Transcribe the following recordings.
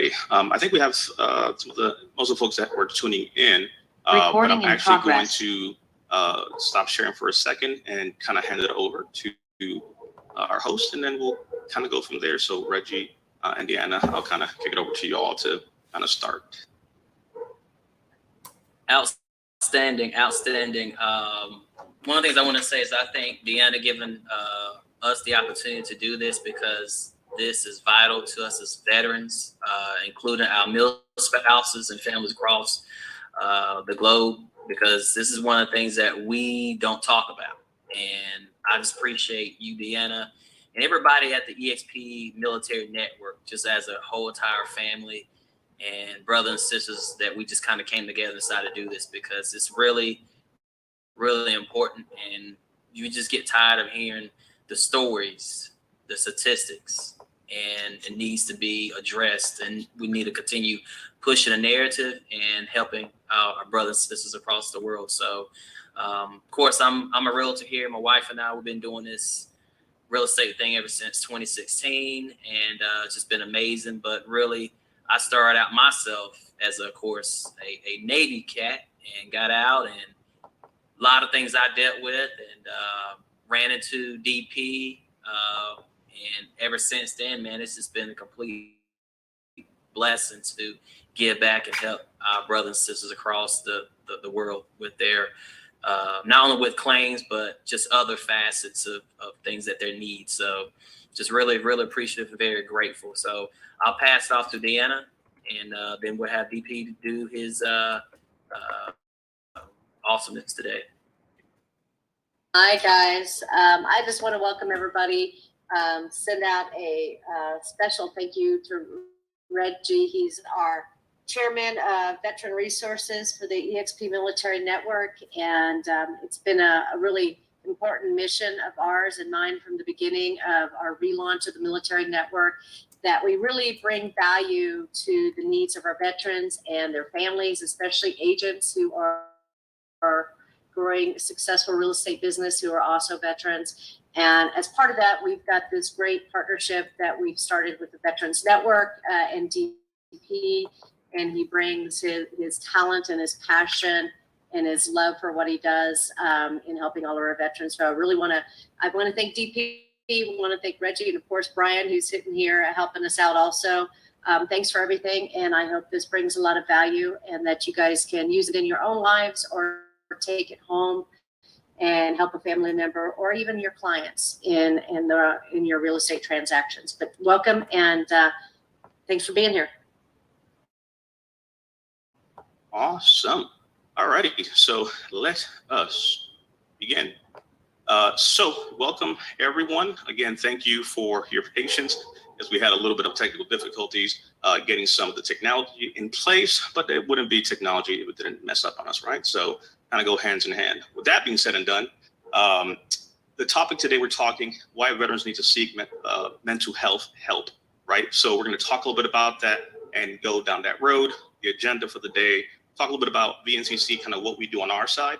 today. I think we have most of the folks that were tuning in, but I'm actually going to stop sharing for a second and kind of hand it over to our host, and then we'll kind of go from there. So Reggie and Deanna, I'll kind of kick it over to you all to kind of start. Outstanding. One of the things I want to say is I thank Deanna giving us the opportunity to do this, because this is vital to us as veterans, including our male spouses and families across the globe, because this is one of the things that we don't talk about. And I just appreciate you, Deanna, and everybody at the EXP Military Network, just as a whole entire family and brothers and sisters, that we just kind of came together and decided to do this, because it's really, really important. And you just get tired of hearing the stories, the statistics, and it needs to be addressed. And we need to continue pushing a narrative and helping our brothers and sisters across the world. So, of course, I'm a realtor here. My wife and I, we've been doing this real estate thing ever since 2016, and it's just been amazing. But really, I started out myself as, of course, a Navy cat, and got out, and a lot of things I dealt with, and ran into DP. And ever since then, man, it's just been a complete blessing to give back and help our brothers and sisters across the world with their, not only with claims, but just other facets of things that they need. So just really, really appreciative and very grateful. So I'll pass it off to Deanna, and then we'll have DP do his awesomeness today. Hi, guys. I just want to welcome everybody. Send out a special thank you to Reggie. He's our chairman of Veteran Resources for the EXP Military Network, and it's been a really important mission of ours and mine from the beginning of our relaunch of the military network, that we really bring value to the needs of our veterans and their families, especially agents who are growing successful real estate business who are also veterans. And as part of that, we've got this great partnership that we've started with the Veterans Network and DP, and he brings his talent and his passion and his love for what he does in helping all of our veterans. So I want to thank DP. We want to thank Reggie, and of course Brian, who's sitting here helping us out also. Thanks for everything, and I hope this brings a lot of value, and that you guys can use it in your own lives or take it home and help a family member or even your clients in your real estate transactions. But welcome, and thanks for being here. Awesome. All righty. So let us begin. So welcome, everyone. Again, thank you for your patience, as we had a little bit of technical difficulties getting some of the technology in place, but it wouldn't be technology if it didn't mess up on us, right? So kind of go hands in hand. With that being said and done, the topic today, we're talking why veterans need to seek mental health help, right? So we're going to talk a little bit about that and go down that road, the agenda for the day, talk a little bit about VNCC, kind of what we do on our side,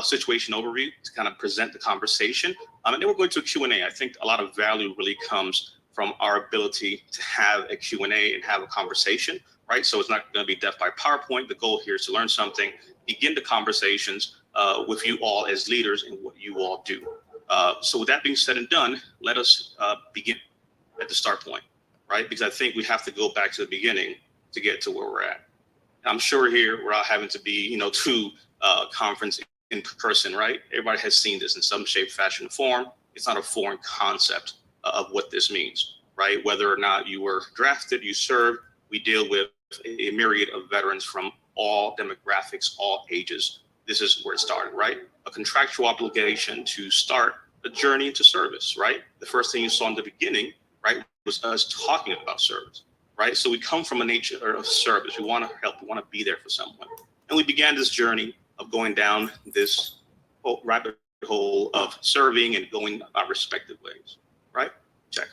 situation overview to kind of present the conversation. And then we're going to a Q&A. I think a lot of value really comes from our ability to have a Q&A and have a conversation, right? So it's not going to be death by PowerPoint. The goal here is to learn something, begin the conversations with you all as leaders in what you all do. So with that being said and done, let us begin at the start point, right? Because I think we have to go back to the beginning to get to where we're at. I'm sure here we're all having to be, to conference in person, right? Everybody has seen this in some shape, fashion, form. It's not a foreign concept of what this means, right? Whether or not you were drafted, you served, we deal with a myriad of veterans from all demographics, all ages. This is where it started, right? A contractual obligation to start a journey into service, right? The first thing you saw in the beginning, right, was us talking about service, right? So we come from a nature of service. We want to help, we want to be there for someone. And we began this journey of going down this rabbit hole of serving and going our respective ways, right? Check.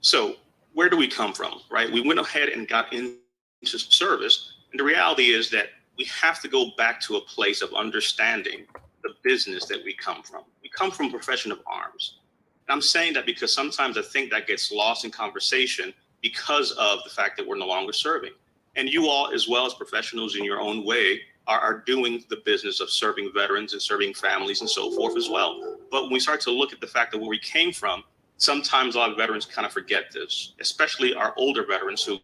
So where do we come from, right? We went ahead and got into service. And the reality is that we have to go back to a place of understanding the business that we come from. We come from a profession of arms. And I'm saying that because sometimes I think that gets lost in conversation because of the fact that we're no longer serving. And you all, as well as professionals in your own way, are doing the business of serving veterans and serving families and so forth as well. But when we start to look at the fact that where we came from, sometimes a lot of veterans kind of forget this, especially our older veterans who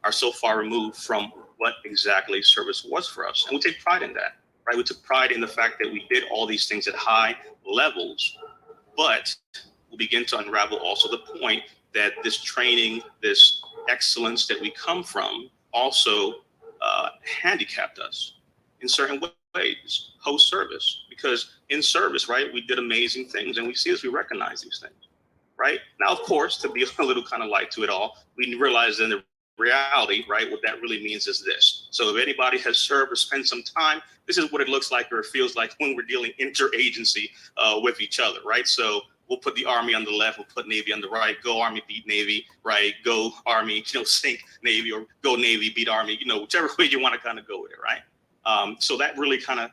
are so far removed from what exactly service was for us. And we take pride in that, right? We took pride in the fact that we did all these things at high levels, but we begin to unravel also the point that this training, this excellence that we come from also handicapped us in certain ways, post service, because in service, right, we did amazing things, and we see as we recognize these things, right? Now, of course, to be a little kind of light to it all, we realize in the reality, right, what that really means is this. So if anybody has served or spent some time, this is what it looks like or it feels like when we're dealing interagency with each other, right? So we'll put the Army on the left, we'll put Navy on the right, go Army, beat Navy, right? Go Army, sink Navy, or go Navy, beat Army, whichever way you want to kind of go with it, right? So that really kind of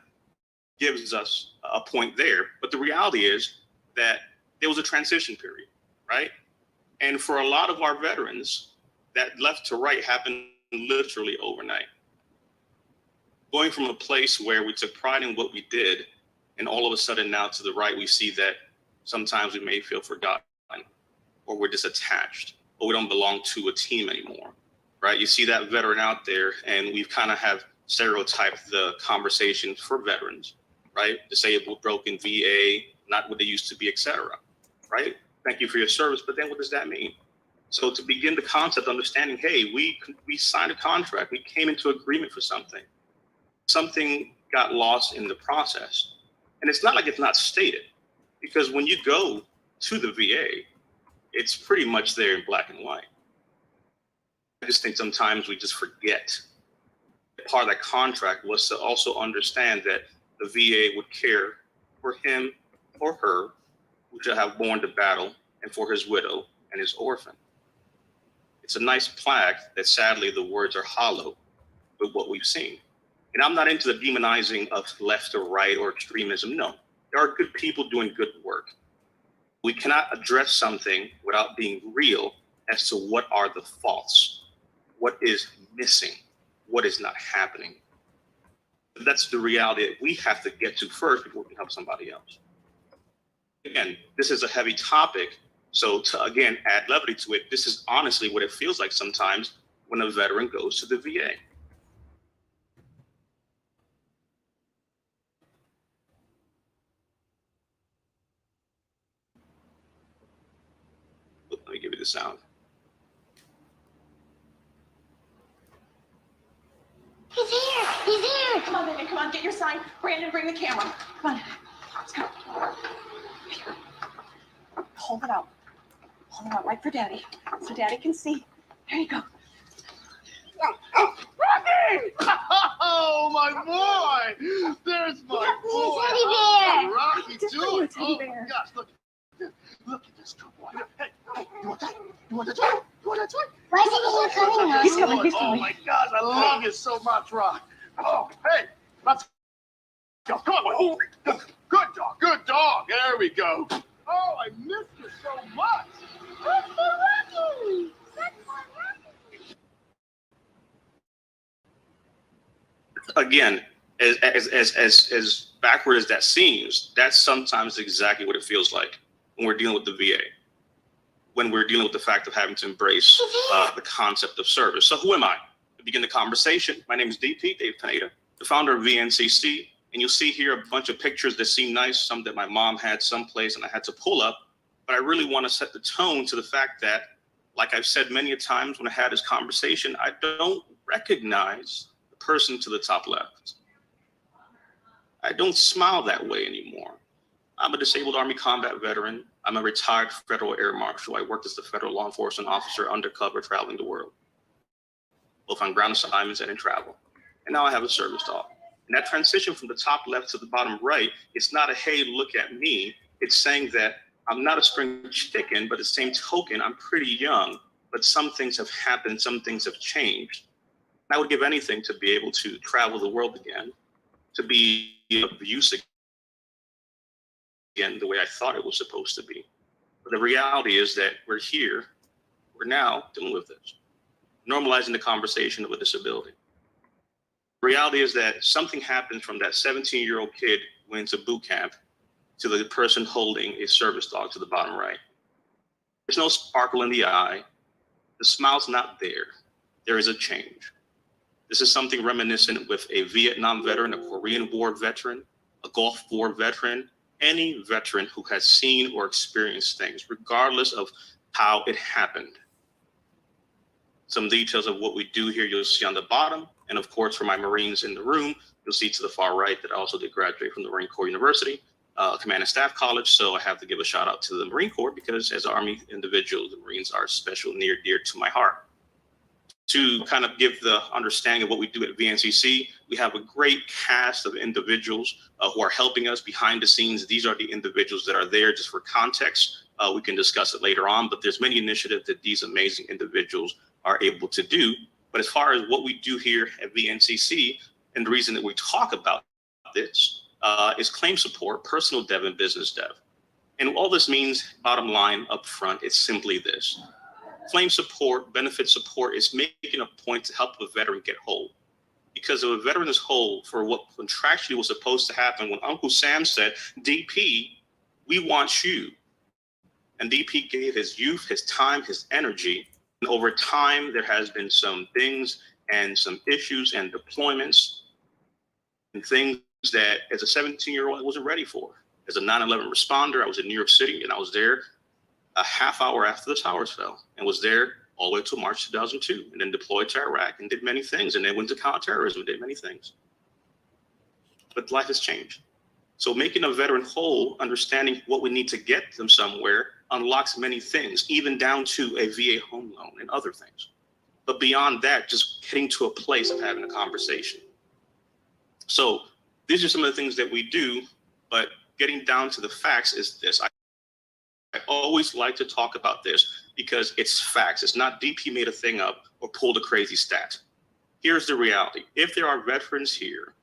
gives us a point there. But the reality is that there was a transition period, right? And for a lot of our veterans, that left to right happened literally overnight. Going from a place where we took pride in what we did, and all of a sudden now to the right, we see that sometimes we may feel forgotten, or we're disattached, or we don't belong to a team anymore, right? You see that veteran out there, and we've kind of have stereotyped the conversation for veterans, right? Disabled, broken, VA, not what they used to be, et cetera, right? Thank you for your service, but then what does that mean? So to begin the concept, understanding, hey, we signed a contract, we came into agreement for something. Something got lost in the process. And it's not like it's not stated, because when you go to the VA, it's pretty much there in black and white. I just think sometimes we just forget that part of that contract was to also understand that the VA would care for him or her who shall have borne the battle, and for his widow and his orphan. It's a nice plaque that sadly the words are hollow with what we've seen. And I'm not into the demonizing of left or right or extremism. No, there are good people doing good work. We cannot address something without being real as to what are the faults, what is missing, what is not happening. That's the reality that we have to get to first before we can help somebody else. Again, this is a heavy topic. So to, again, add levity to it, this is honestly what it feels like sometimes when a veteran goes to the VA. Let me give you the sound. He's here! He's here! Come on, baby, come on, get your sign. Brandon, bring the camera. Come on, let's go. Here. Hold it out. Hold it out right for Daddy, so Daddy can see. There you go. Rocky! Oh, my boy! There's my boy! Rocky, do it! Oh, my gosh, look. Look at this good boy. Hey, you want that? You want that toy? You want that toy? Why isn't he coming? He's coming, he's coming. Oh, my gosh, I love you so much, Rock. Oh, hey, let's go. Come on, boy. Good dog, good dog. There we go. Oh, I missed you so much. That's for Rocky! That's for Rocky! Again, as backward as that seems, that's sometimes exactly what it feels like when we're dealing with the VA, when we're dealing with the fact of having to embrace the concept of service. So who am I? To begin the conversation, my name is DP, Dave Pineda, the founder of VNCC. And you'll see here a bunch of pictures that seem nice, some that my mom had someplace and I had to pull up. But I really want to set the tone to the fact that, like I've said many a times when I had this conversation, I don't recognize the person to the top left. I don't smile that way anymore. I'm a disabled Army combat veteran. I'm a retired federal air marshal. I worked as a federal law enforcement officer undercover traveling the world, both on ground assignments and in travel. And now I have a service dog. And that transition from the top left to the bottom right, it's not a, hey, look at me. It's saying that I'm not a spring chicken, but at the same token, I'm pretty young, but some things have happened, some things have changed. And I would give anything to be able to travel the world again, to be of use again the way I thought it was supposed to be. But the reality is that we're here We're now dealing with this, normalizing the conversation of a disability. The reality is that something happens from that 17-year-old kid who went to boot camp to the person holding a service dog to the bottom right. There's no sparkle in the eye. The smile's not there. There is a change. This is something reminiscent with a Vietnam veteran, a Korean War veteran, a Gulf War veteran, any veteran who has seen or experienced things, regardless of how it happened. Some details of what we do here you'll see on the bottom. And of course, for my Marines in the room, you'll see to the far right that I also did graduate from the Marine Corps University, Command and Staff College. So I have to give a shout out to the Marine Corps because as Army individuals, the Marines are special, near, dear to my heart. To kind of give the understanding of what we do at VNCC, we have a great cast of individuals who are helping us behind the scenes. These are the individuals that are there just for context. We can discuss it later on, but there's many initiatives that these amazing individuals are able to do. But as far as what we do here at VNCC, and the reason that we talk about this is claim support, personal dev, and business dev. And all this means, bottom line up front, it's simply this. Claim support, benefit support is making a point to help a veteran get whole. Because if a veteran is whole for what contractually was supposed to happen, when Uncle Sam said, DP, we want you. And DP gave his youth, his time, his energy. And over time, there has been some things and some issues and deployments and things that as a 17-year-old I wasn't ready for. As a 9/11 responder, I was in New York City and I was there a half hour after the towers fell and was there all the way to March 2002 and then deployed to Iraq and did many things and then went to counterterrorism and did many things. But life has changed. So making a veteran whole, understanding what we need to get them somewhere unlocks many things, even down to a VA home loan and other things. But beyond that, just getting to a place of having a conversation. So these are some of the things that we do, but getting down to the facts is this. I always like to talk about this because it's facts. It's not DP made a thing up or pulled a crazy stat. Here's the reality. If there are veterans here,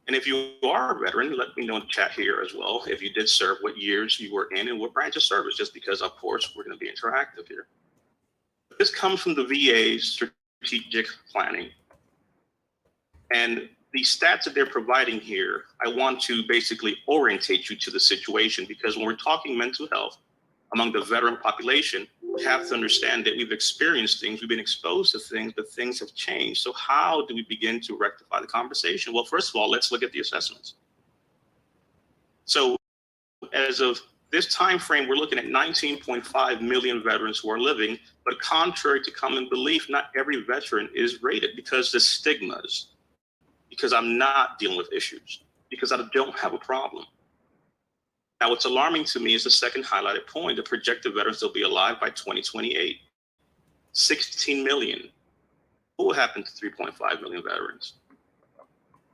and if you are a veteran, let me know in the chat here as well, if you did serve, what years you were in and what branch of service, just because, of course, we're going to be interactive here. This comes from the VA's strategic planning. And the stats that they're providing here, I want to basically orientate you to the situation, because when we're talking mental health among the veteran population, we have to understand that we've experienced things, we've been exposed to things, but things have changed. So how do we begin to rectify the conversation? Well, first of all, let's look at the assessments. So as of this time frame, we're looking at 19.5 million veterans who are living, but contrary to common belief, not every veteran is rated because the stigmas, because I'm not dealing with issues, because I don't have a problem. Now, what's alarming to me is the second highlighted point, the projected veterans will be alive by 2028. 16 million. What will happen to 3.5 million veterans?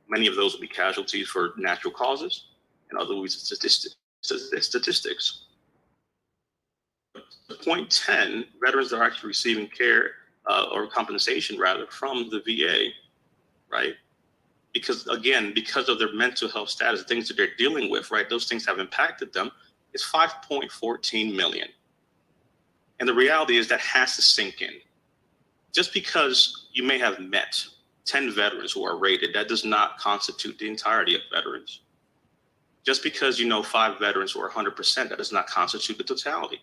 Many of those will be casualties for natural causes, and other statistics. Point 10, veterans are actually receiving care or compensation rather from the VA, right? Because again, because of their mental health status, things that they're dealing with, right? Those things have impacted them. It's 5.14 million. And the reality is that has to sink in. Just because you may have met 10 veterans who are rated, that does not constitute the entirety of veterans. Just because you know 5 veterans who are 100%, that does not constitute the totality.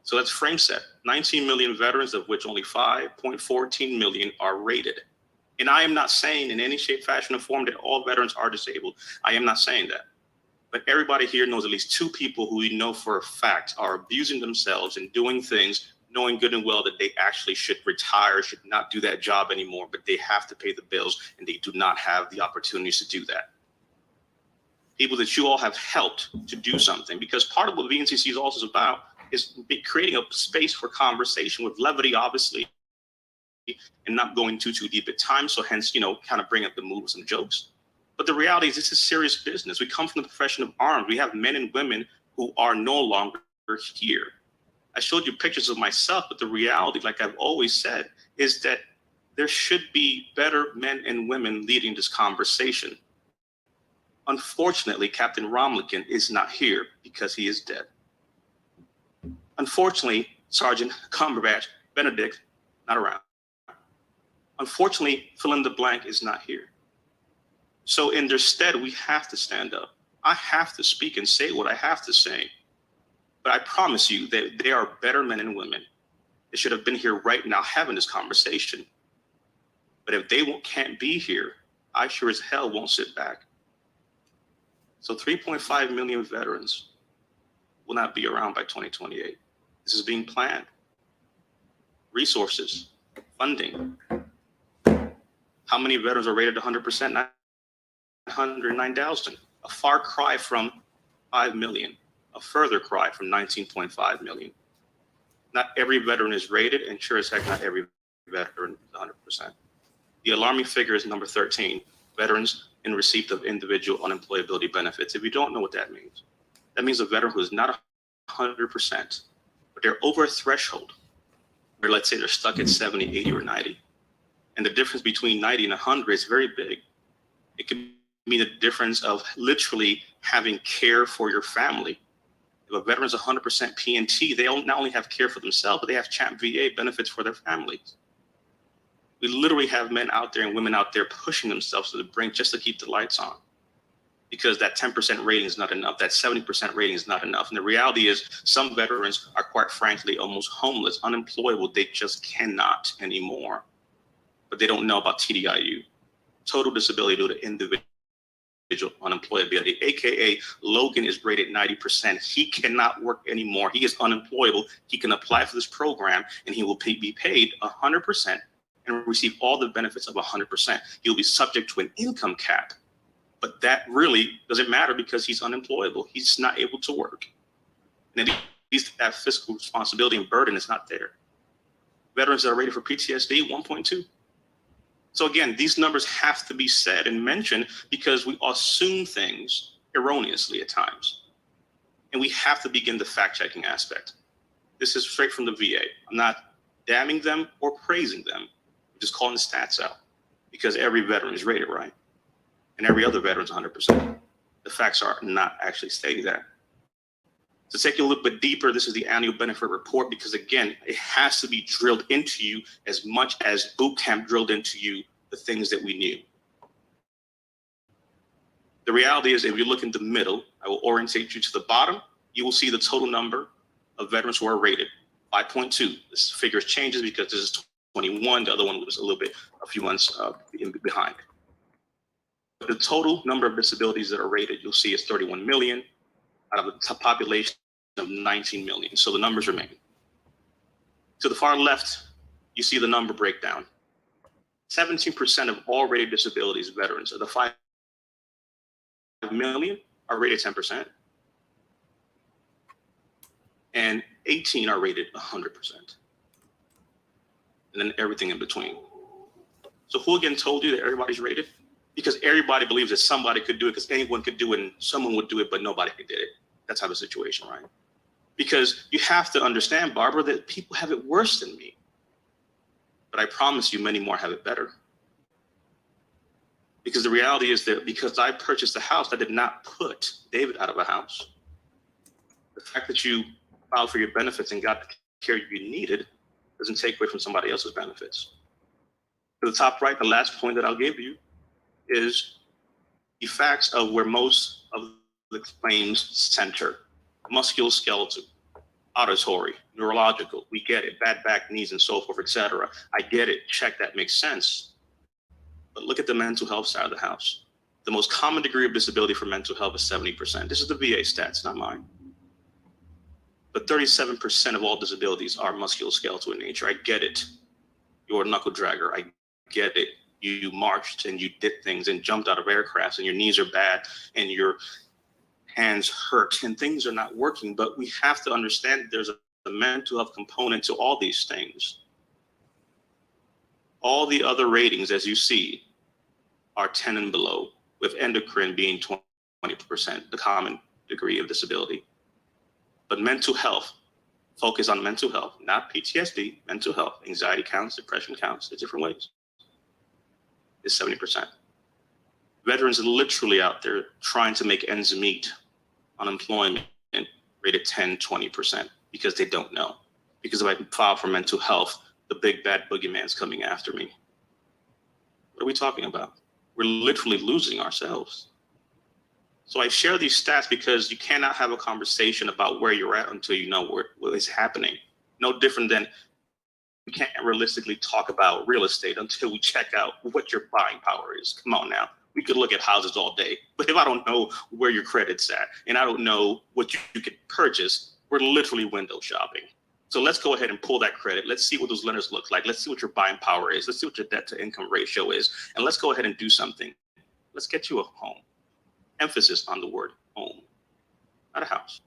So that's frame set. 19 million veterans, of which only 5.14 million are rated. And I am not saying in any shape, fashion, or form that all veterans are disabled. I am not saying that. But everybody here knows at least 2 people who we know for a fact are abusing themselves and doing things, knowing good and well that they actually should retire, should not do that job anymore, but they have to pay the bills and they do not have the opportunities to do that. People that you all have helped to do something, because part of what VNCC is also about is creating a space for conversation with levity, obviously, and not going too deep at times. So hence, kind of bring up the mood with some jokes. But the reality is this is serious business. We come from the profession of arms. We have men and women who are no longer here. I showed you pictures of myself, but the reality, like I've always said, is that there should be better men and women leading this conversation. Unfortunately, Captain Romlikin is not here because he is dead. Unfortunately, Sergeant Cumberbatch Benedict, not around. Unfortunately, fill in the blank is not here. So in their stead, we have to stand up. I have to speak and say what I have to say. But I promise you that they are better men and women. They should have been here right now having this conversation. But if they can't be here, I sure as hell won't sit back. So 3.5 million veterans will not be around by 2028. This is being planned. Resources, funding. How many veterans are rated 100%? 909,000. A far cry from 5 million. A further cry from 19.5 million. Not every veteran is rated, and sure as heck not every veteran is 100%. The alarming figure is number 13, veterans in receipt of individual unemployability benefits. If you don't know what that means a veteran who is not 100%, but they're over a threshold, where let's say they're stuck at 70, 80, or 90. And the difference between 90 and 100 is very big. It can mean the difference of literally having care for your family. If a veteran's 100% PNT, they not only have care for themselves, but they have CHAP VA benefits for their families. We literally have men out there and women out there pushing themselves to the brink just to keep the lights on, because that 10% rating is not enough. That 70% rating is not enough. And the reality is some veterans are quite frankly almost homeless, unemployable. They just cannot anymore. But they don't know about TDIU, total disability due to individual unemployability, AKA Logan is rated 90%. He cannot work anymore. He is unemployable. He can apply for this program and he will be paid 100% and receive all the benefits of 100%. He'll be subject to an income cap, but that really doesn't matter because he's unemployable. He's not able to work. And at least that fiscal responsibility and burden is not there. Veterans that are rated for PTSD, 1.2. So again, these numbers have to be said and mentioned because we assume things erroneously at times. And we have to begin the fact-checking aspect. This is straight from the VA. I'm not damning them or praising them. I'm just calling the stats out because every veteran is rated, right? And every other veteran is 100%. The facts are not actually stating that. To take you a little bit deeper, this is the annual benefit report because, again, it has to be drilled into you as much as boot camp drilled into you the things that we knew. The reality is, if you look in the middle, I will orientate you to the bottom. You will see the total number of veterans who are rated, 5.2. This figure changes because this is 21. The other one was a few months behind. The total number of disabilities that are rated, you'll see is 31 million. Out of a population of 19 million. So the numbers remain. To the far left, you see the number breakdown. 17% of all rated disabilities veterans of the 5 million are rated 10%. And 18 are rated 100%. And then everything in between. So who again told you that everybody's rated? Because everybody believes that somebody could do it because anyone could do it and someone would do it, but nobody did it. That type of situation, right? Because you have to understand, Barbara, that people have it worse than me. But I promise you many more have it better. Because the reality is that because I purchased a house, I did not put David out of a house. The fact that you filed for your benefits and got the care you needed doesn't take away from somebody else's benefits. To the top right, the last point that I'll give you is the facts of where most of the claims center: musculoskeletal, auditory, neurological. We get it. Bad back, knees, and so forth, etc. I get it. Check, that makes sense. But look at the mental health side of the house. The most common degree of disability for mental health is 70%. This is the VA stats, not mine. But 37% of all disabilities are musculoskeletal in nature. I get it. You're a knuckle dragger. I get it. You marched and you did things and jumped out of aircrafts and your knees are bad and your hands hurt and things are not working. But we have to understand that there's a mental health component to all these things. All the other ratings, as you see, are 10 and below, with endocrine being 20%, the common degree of disability. But mental health, focus on mental health, not PTSD, mental health. Anxiety counts, depression counts, in different ways. Is 70%. Veterans are literally out there trying to make ends meet. Unemployment rated 10, 20% because they don't know. Because if I file for mental health, the big bad boogeyman's coming after me. What are we talking about? We're literally losing ourselves. So I share these stats because you cannot have a conversation about where you're at until you know what is happening. No different than we can't realistically talk about real estate until we check out what your buying power is. Come on now. We could look at houses all day, but if I don't know where your credit's at and I don't know what you could purchase, we're literally window shopping. So let's go ahead and pull that credit. Let's see what those lenders look like. Let's see what your buying power is. Let's see what your debt to income ratio is. And let's go ahead and do something. Let's get you a home. Emphasis on the word home, not a house.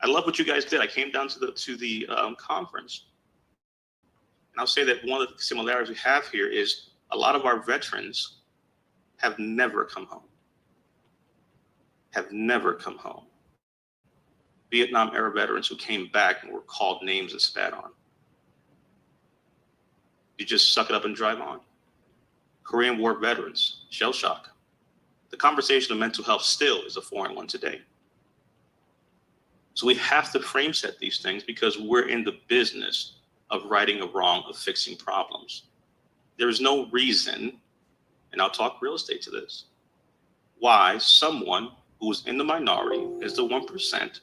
I love what you guys did. I came down to the conference. And I'll say that one of the similarities we have here is a lot of our veterans have never come home. Have never come home. Vietnam era veterans who came back and were called names and spat on. You just suck it up and drive on. Korean War veterans, shell shock. The conversation of mental health still is a foreign one today. So we have to frame set these things because we're in the business of righting a wrong, of fixing problems. There is no reason, and I'll talk real estate to this, why someone who's in the minority, is the 1%,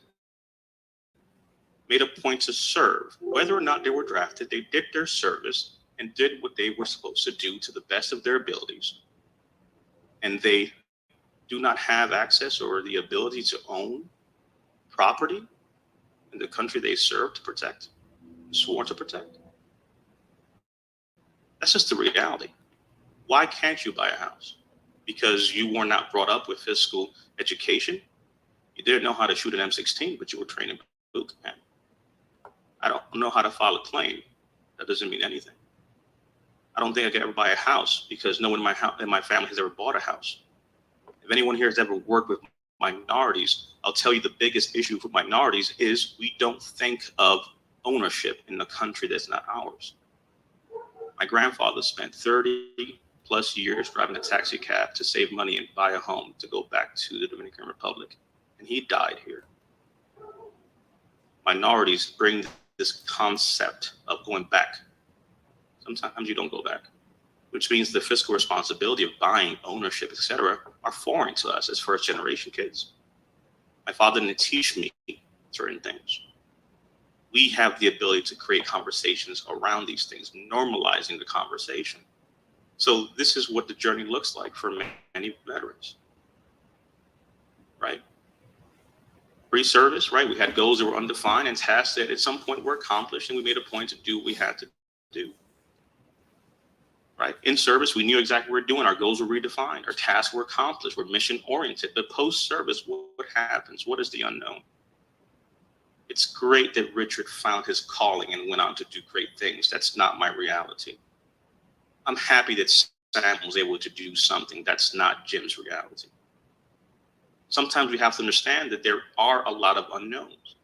made a point to serve. Whether or not they were drafted, they did their service and did what they were supposed to do to the best of their abilities. And they do not have access or the ability to own property in the country they serve to protect, sworn to protect. That's just the reality. Why can't you buy a house? Because you were not brought up with physical education. You didn't know how to shoot an M16, but you were trained in boot camp. I don't know how to file a claim. That doesn't mean anything. I don't think I could ever buy a house because no one in my family has ever bought a house. If anyone here has ever worked with minorities, I'll tell you the biggest issue for minorities is we don't think of ownership in a country that's not ours. My grandfather spent 30 plus years driving a taxi cab to save money and buy a home to go back to the Dominican Republic, and he died here. Minorities bring this concept of going back. Sometimes you don't go back, which means the fiscal responsibility of buying, ownership, etc., are foreign to us as first generation kids. My father didn't teach me certain things. We have the ability to create conversations around these things, normalizing the conversation. So this is what the journey looks like for many veterans, right? Pre-service, right? We had goals that were undefined and tasks that at some point were accomplished, and we made a point to do what we had to do. Right? In service, we knew exactly what we were doing. Our goals were redefined. Our tasks were accomplished. We're mission oriented. But post-service, what happens? What is the unknown? It's great that Richard found his calling and went on to do great things. That's not my reality. I'm happy that Sam was able to do something that's not Jim's reality. Sometimes we have to understand that there are a lot of unknowns.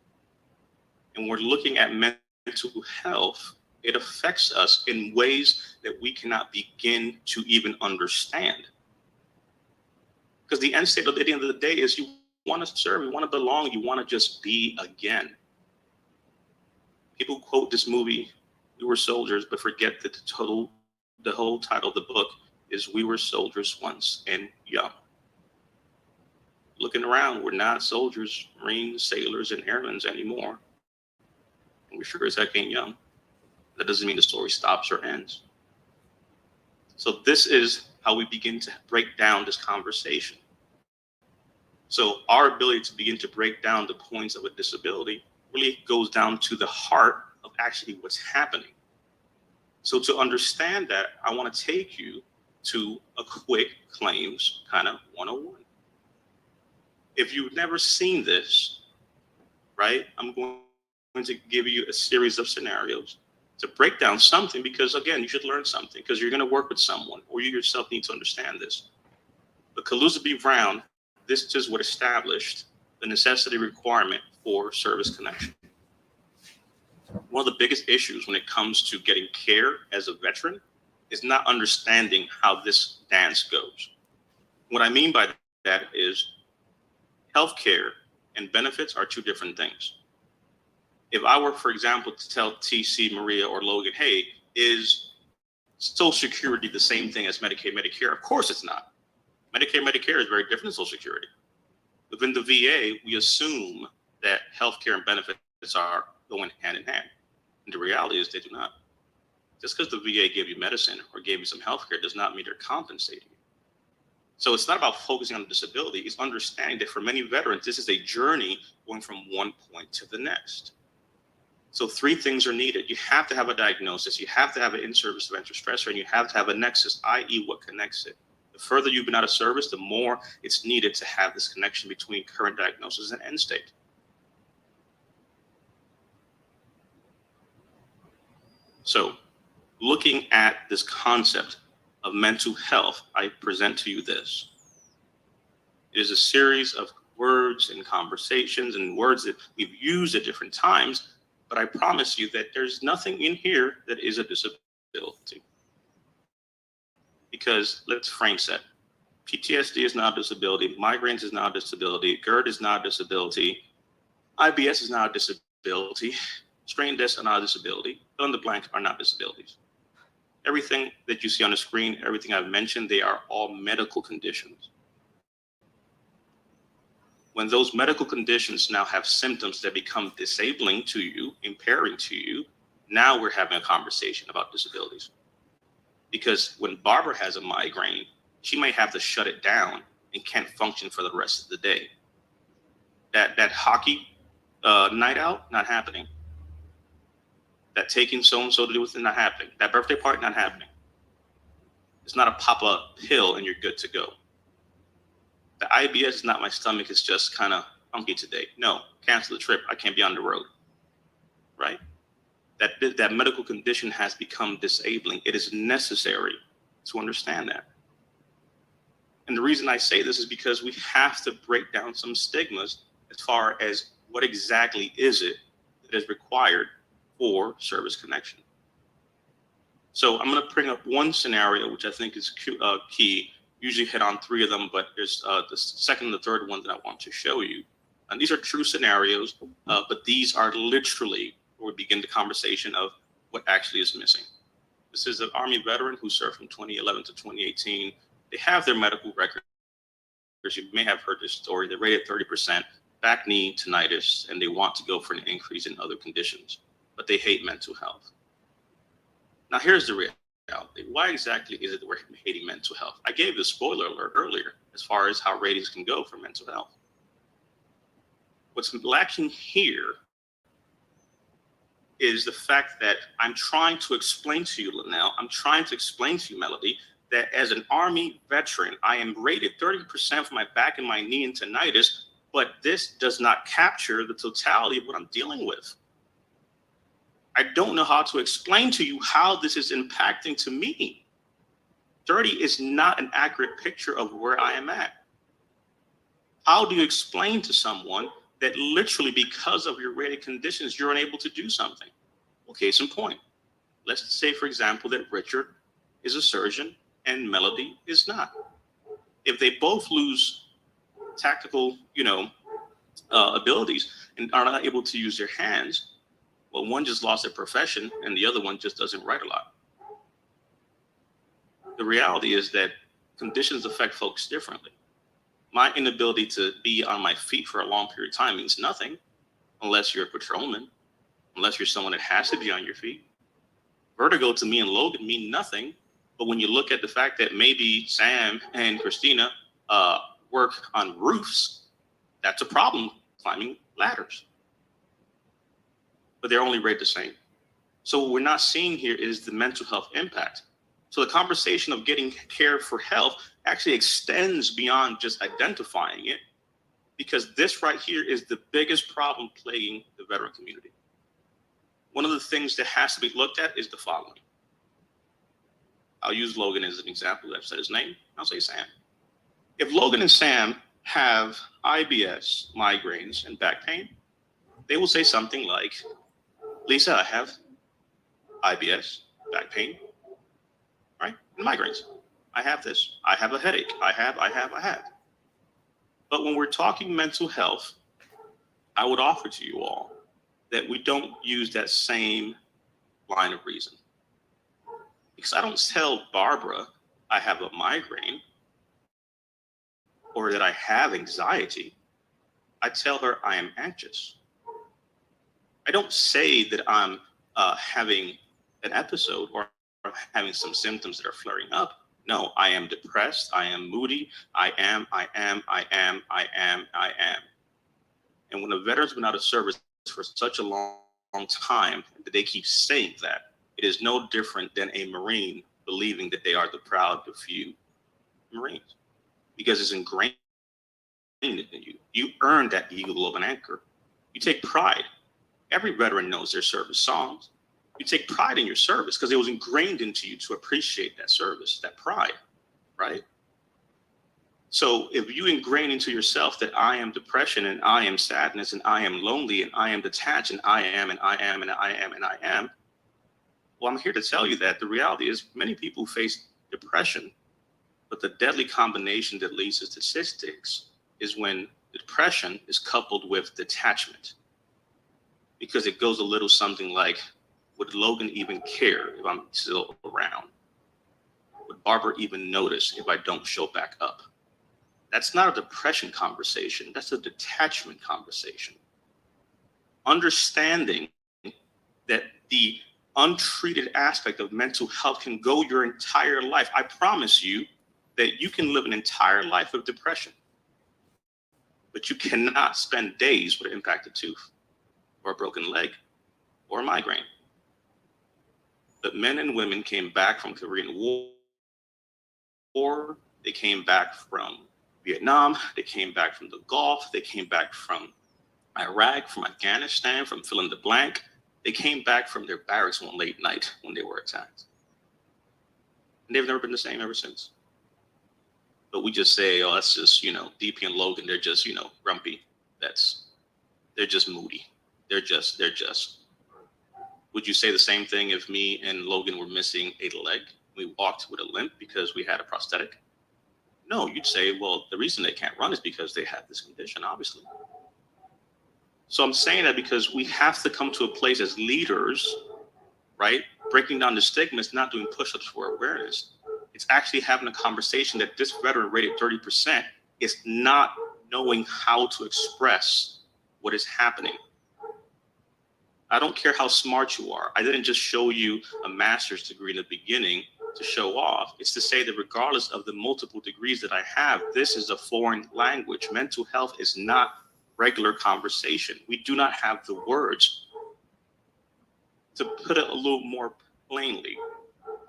And we're looking at mental health. It affects us in ways that we cannot begin to even understand. Because the end state at the end of the day is you want to serve, you want to belong, you want to just be again. People quote this movie, We Were Soldiers, but forget that the whole title of the book is We Were Soldiers Once and Young. Looking around, we're not soldiers, Marines, sailors, and airmen anymore. And we sure as heck ain't young. That doesn't mean the story stops or ends. So this is how we begin to break down this conversation. So our ability to begin to break down the points of a disability really goes down to the heart of actually what's happening. So to understand that, I want to take you to a quick claims kind of 101. If you've never seen this, right, I'm going to give you a series of scenarios to break down something, because again, you should learn something because you're going to work with someone or you yourself need to understand this. But Calusa B. Brown, this is what established the necessity requirement for service connection. One of the biggest issues when it comes to getting care as a veteran is not understanding how this dance goes. What I mean by that is healthcare and benefits are two different things. If I were, for example, to tell TC, Maria, or Logan, hey, is Social Security the same thing as Medicaid, Medicare? Of course it's not. Medicare, Medicare is very different than Social Security. Within the VA, we assume that healthcare and benefits are going hand in hand. And the reality is they do not. Just because the VA gave you medicine or gave you some healthcare does not mean they're compensating you. So it's not about focusing on disability, it's understanding that for many veterans, this is a journey going from one point to the next. So 3 things are needed. You have to have a diagnosis, you have to have an in-service event or stressor, and you have to have a nexus, i.e. what connects it. The further you've been out of service, the more it's needed to have this connection between current diagnosis and end state. So looking at this concept of mental health, I present to you this. It is a series of words and conversations and words that we've used at different times, but I promise you that there's nothing in here that is a disability. Because let's frame set. PTSD is not a disability, migraines is not a disability, GERD is not a disability, IBS is not a disability, strain discs are not a disability, fill in the blank are not disabilities. Everything that you see on the screen, everything I've mentioned, they are all medical conditions. When those medical conditions now have symptoms that become disabling to you, impairing to you, now we're having a conversation about disabilities. Because when Barbara has a migraine, she may have to shut it down and can't function for the rest of the day. That hockey night out, not happening. That taking so-and-so to do with it, not happening. That birthday party, not happening. It's not a pop-up pill and you're good to go. The IBS is not my stomach, it's just kind of funky today. No, cancel the trip, I can't be on the road, right? That medical condition has become disabling. It is necessary to understand that. And the reason I say this is because we have to break down some stigmas as far as what exactly is it that is required for service connection. So I'm going to bring up one scenario, which I think is key. Usually hit on 3 of them, but there's the second and the third one that I want to show you. And these are true scenarios, but these are literally where we begin the conversation of what actually is missing. This is an Army veteran who served from 2011 to 2018. They have their medical records. You may have heard this story. They're rated 30%, back knee, tinnitus, and they want to go for an increase in other conditions, but they hate mental health. Now, here's the reality. Why exactly is it that we're hating mental health? I gave the spoiler alert earlier as far as how ratings can go for mental health. What's lacking here is the fact that I'm trying to explain to you, Linnell, I'm trying to explain to you, Melody, that as an Army veteran, I am rated 30% for my back and my knee and tinnitus, but this does not capture the totality of what I'm dealing with. I don't know how to explain to you how this is impacting to me. 30 is not an accurate picture of where I am at. How do you explain to someone that literally because of your rated conditions, you're unable to do something? Well, case in point, let's say, for example, that Richard is a surgeon and Melody is not. If they both lose tactical, abilities and are not able to use their hands, well, one just lost their profession and the other one just doesn't write a lot. The reality is that conditions affect folks differently. My inability to be on my feet for a long period of time means nothing unless you're a patrolman, unless you're someone that has to be on your feet. Vertigo to me and Logan mean nothing, but when you look at the fact that maybe Sam and Christina work on roofs, that's a problem, climbing ladders. But they're only rated the same. So what we're not seeing here is the mental health impact. So the conversation of getting care for health actually extends beyond just identifying it, because this right here is the biggest problem plaguing the veteran community. One of the things that has to be looked at is the following. I'll use Logan as an example. I've said his name. I'll say Sam. If Logan and Sam have IBS, migraines, and back pain, they will say something like, Lisa, I have IBS, back pain, right? And migraines. I have this. I have a headache. I have. But when we're talking mental health, I would offer to you all that we don't use that same line of reason. Because I don't tell Barbara I have a migraine or that I have anxiety. I tell her I am anxious. I don't say that I'm having an episode or having some symptoms that are flaring up. No, I am depressed. I am moody. I am. And when a veteran's been out of service for such a long time that they keep saying that, it is no different than a Marine believing that they are the proud of few Marines, because it's ingrained in you. You earned that eagle of an anchor. You take pride. Every veteran knows their service songs. You take pride in your service because it was ingrained into you to appreciate that service, that pride, right? So if you ingrain into yourself that I am depression and I am sadness and I am lonely and I am detached and I am and I am and I am and I am, well, I'm here to tell you that the reality is many people face depression, but the deadly combination that leads to statistics is when depression is coupled with detachment, because it goes a little something like, would Logan even care if I'm still around? Would Barbara even notice if I don't show back up? That's not a depression conversation. That's a detachment conversation. Understanding that the untreated aspect of mental health can go your entire life. I promise you that you can live an entire life of depression, but you cannot spend days with an impacted tooth or a broken leg or a migraine. But men and women came back from Korean War. They came back from Vietnam. They came back from the Gulf. They came back from Iraq, from Afghanistan, from fill in the blank. They came back from their barracks one late night when they were attacked. And they've never been the same ever since. But we just say, oh, that's just, DP and Logan, they're just, grumpy. They're just moody. They're just. Would you say the same thing if me and Logan were missing a leg? We walked with a limp because we had a prosthetic? No, you'd say, well, the reason they can't run is because they have this condition, obviously. So I'm saying that because we have to come to a place as leaders, right? Breaking down the stigma is not doing push-ups for awareness. It's actually having a conversation that this veteran rated 30% is not knowing how to express what is happening. I don't care how smart you are. I didn't just show you a master's degree in the beginning to show off. It's to say that regardless of the multiple degrees that I have, this is a foreign language. Mental health is not regular conversation. We do not have the words. To put it a little more plainly,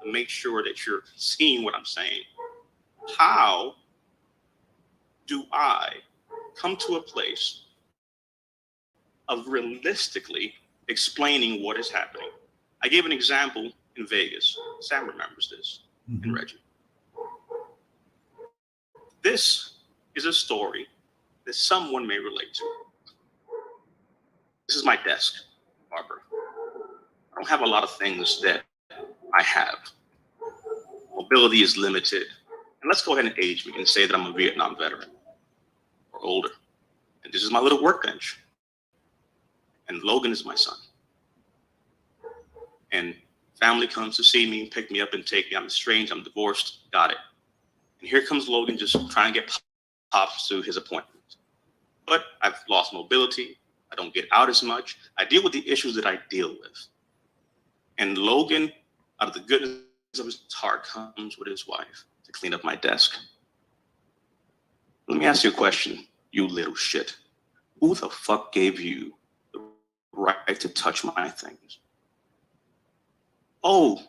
to make sure that you're seeing what I'm saying, how do I come to a place of realistically explaining what is happening? I gave an example in Vegas. Sam remembers this, and Reggie. This is a story that someone may relate to. This is my desk, Barbara. I don't have a lot of things that I have. Mobility is limited. And let's go ahead and age me and say that I'm a Vietnam veteran or older. And this is my little workbench. And Logan is my son. And family comes to see me, pick me up and take me. I'm estranged, I'm divorced, got it. And here comes Logan just trying to get pops to his appointment. But I've lost mobility. I don't get out as much. I deal with the issues that I deal with. And Logan, out of the goodness of his heart, comes with his wife to clean up my desk. Let me ask you a question, you little shit. Who the fuck gave you the right to touch my things? Oh,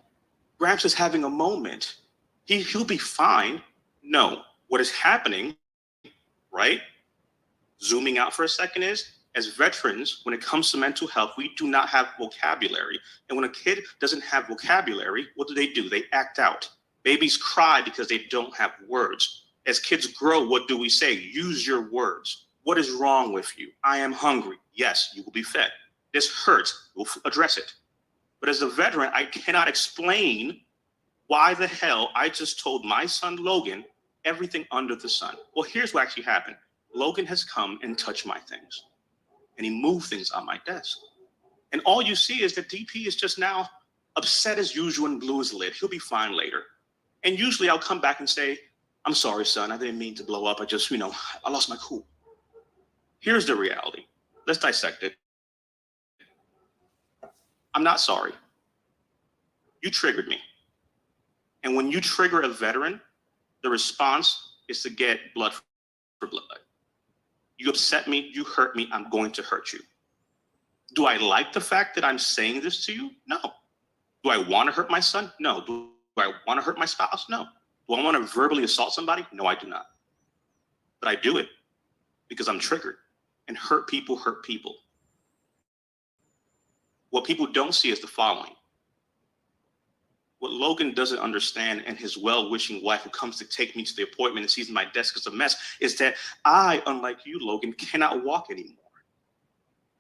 Gramps is having a moment. He'll be fine. No, what is happening, right? Zooming out for a second is, as veterans, when it comes to mental health, we do not have vocabulary. And when a kid doesn't have vocabulary, what do? They act out. Babies cry because they don't have words. As kids grow, what do we say? Use your words. What is wrong with you? I am hungry. Yes, you will be fed. This hurts. We'll address it. But as a veteran, I cannot explain why the hell I just told my son Logan everything under the sun. Well, here's what actually happened. Logan has come and touched my things. And he moved things on my desk. And all you see is that DP is just now upset as usual and blue as lid. He'll be fine later. And usually I'll come back and say, I'm sorry, son. I didn't mean to blow up. I just, I lost my cool. Here's the reality. Let's dissect it. I'm not sorry. You triggered me. And when you trigger a veteran, the response is to get blood for blood. You upset me, you hurt me, I'm going to hurt you. Do I like the fact that I'm saying this to you? No. Do I want to hurt my son? No. Do I want to hurt my spouse? No. Do I want to verbally assault somebody? No, I do not. But I do it because I'm triggered, and hurt people hurt people. What people don't see is the following. What Logan doesn't understand, and his well-wishing wife who comes to take me to the appointment and sees my desk as a mess, is that I, unlike you, Logan, cannot walk anymore.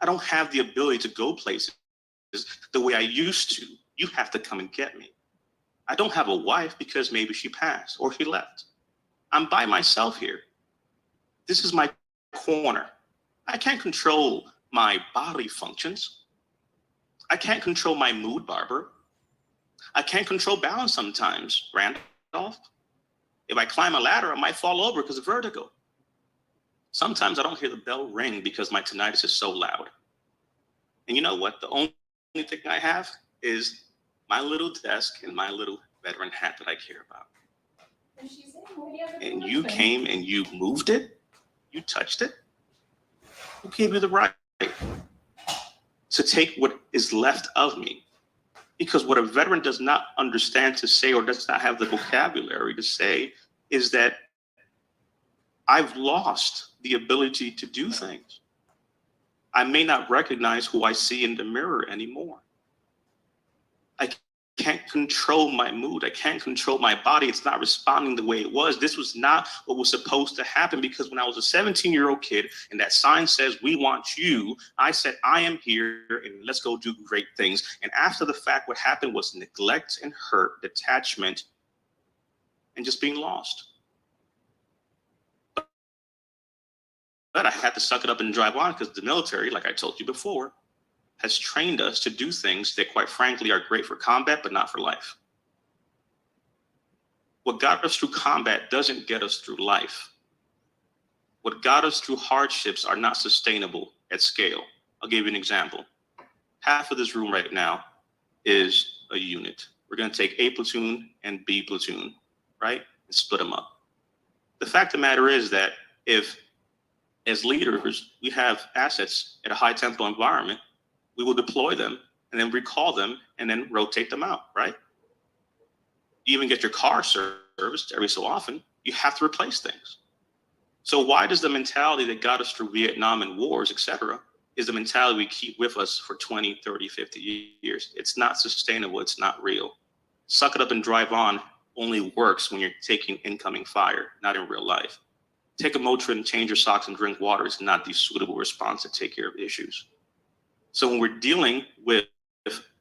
I don't have the ability to go places the way I used to. You have to come and get me. I don't have a wife because maybe she passed or she left. I'm by myself here. This is my corner. I can't control my bodily functions. I can't control my mood, Barbara. I can't control balance sometimes, Randolph. If I climb a ladder, I might fall over because of vertigo. Sometimes I don't hear the bell ring because my tinnitus is so loud. And you know what? The only thing I have is my little desk and my little veteran hat that I care about. And you came and you moved it? You touched it? Who gave you the right to take what is left of me? Because what a veteran does not understand to say, or does not have the vocabulary to say, is that I've lost the ability to do things. I may not recognize who I see in the mirror anymore. I can't control my mood. I can't control my body. It's not responding the way it was. This was not what was supposed to happen, because when I was a 17-year-old kid and that sign says, we want you, I said, I am here and let's go do great things. And after the fact, what happened was neglect and hurt, detachment, and just being lost. But I had to suck it up and drive on, because the military, like I told you before, has trained us to do things that, quite frankly, are great for combat, but not for life. What got us through combat doesn't get us through life. What got us through hardships are not sustainable at scale. I'll give you an example. Half of this room right now is a unit. We're going to take A platoon and B platoon, right? And split them up. The fact of the matter is that if, as leaders, we have assets at a high tempo environment, we will deploy them and then recall them and then rotate them out, right? You even get your car serviced every so often. You have to replace things. So why does the mentality that got us through Vietnam and wars, et cetera, is the mentality we keep with us for 20, 30, 50 years? It's not sustainable. It's not real. Suck it up and drive on only works when you're taking incoming fire, not in real life. Take a Motrin, change your socks, and drink water is not the suitable response to take care of issues. So when we're dealing with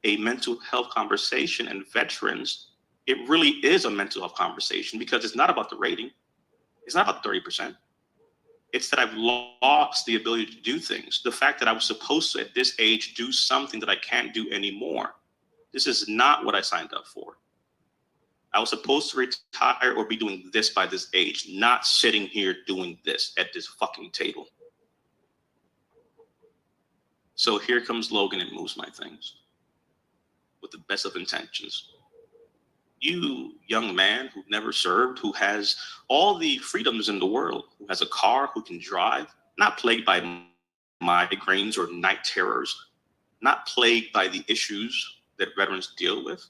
a mental health conversation and veterans, it really is a mental health conversation, because it's not about the rating. It's not about 30%. It's that I've lost the ability to do things. The fact that I was supposed to, at this age, do something that I can't do anymore. This is not what I signed up for. I was supposed to retire or be doing this by this age, not sitting here doing this at this fucking table. So here comes Logan and moves my things with the best of intentions. You, young man who never served, who has all the freedoms in the world, who has a car, who can drive, not plagued by migraines or night terrors, not plagued by the issues that veterans deal with.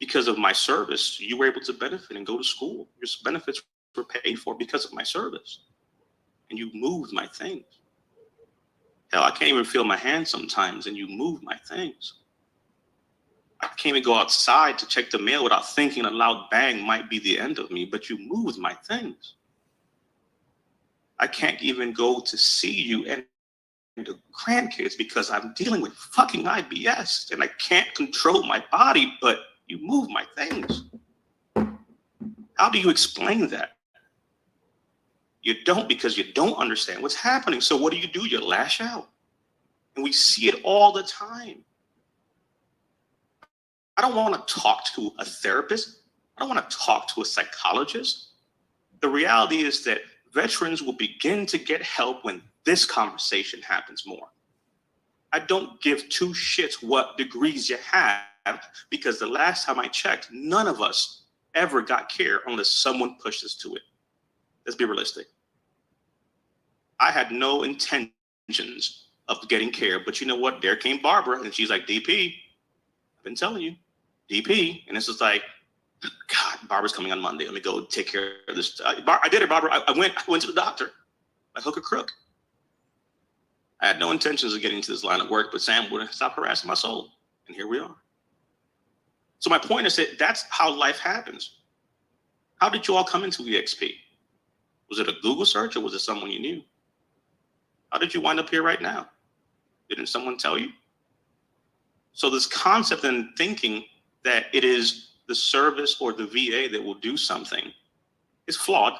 Because of my service, you were able to benefit and go to school. Your benefits were paid for because of my service. And you moved my things. Hell, I can't even feel my hands sometimes, and you move my things. I can't even go outside to check the mail without thinking a loud bang might be the end of me, but you moved my things. I can't even go to see you and the grandkids because I'm dealing with fucking IBS, and I can't control my body, but you move my things. How do you explain that? You don't, because you don't understand what's happening. So what do? You lash out. And we see it all the time. don't want to talk to a therapist. I don't want to talk to a psychologist. The reality is that veterans will begin to get help when this conversation happens more. I don't give two shits what degrees you have, because the last time I checked, none of us ever got care unless someone pushed us to it. Let's be realistic. I had no intentions of getting care, but you know what? There came Barbara, and she's like, DP, I've been telling you, DP. And it's just like, God, Barbara's coming on Monday. Let me go take care of this. I did it, Barbara. I went to the doctor, like hook or crook. I had no intentions of getting into this line of work, but Sam wouldn't stop harassing my soul. And here we are. So my point is that that's how life happens. How did you all come into EXP? Was it a Google search, or was it someone you knew? How did you wind up here right now? Didn't someone tell you? So this concept and thinking that it is the service or the VA that will do something is flawed,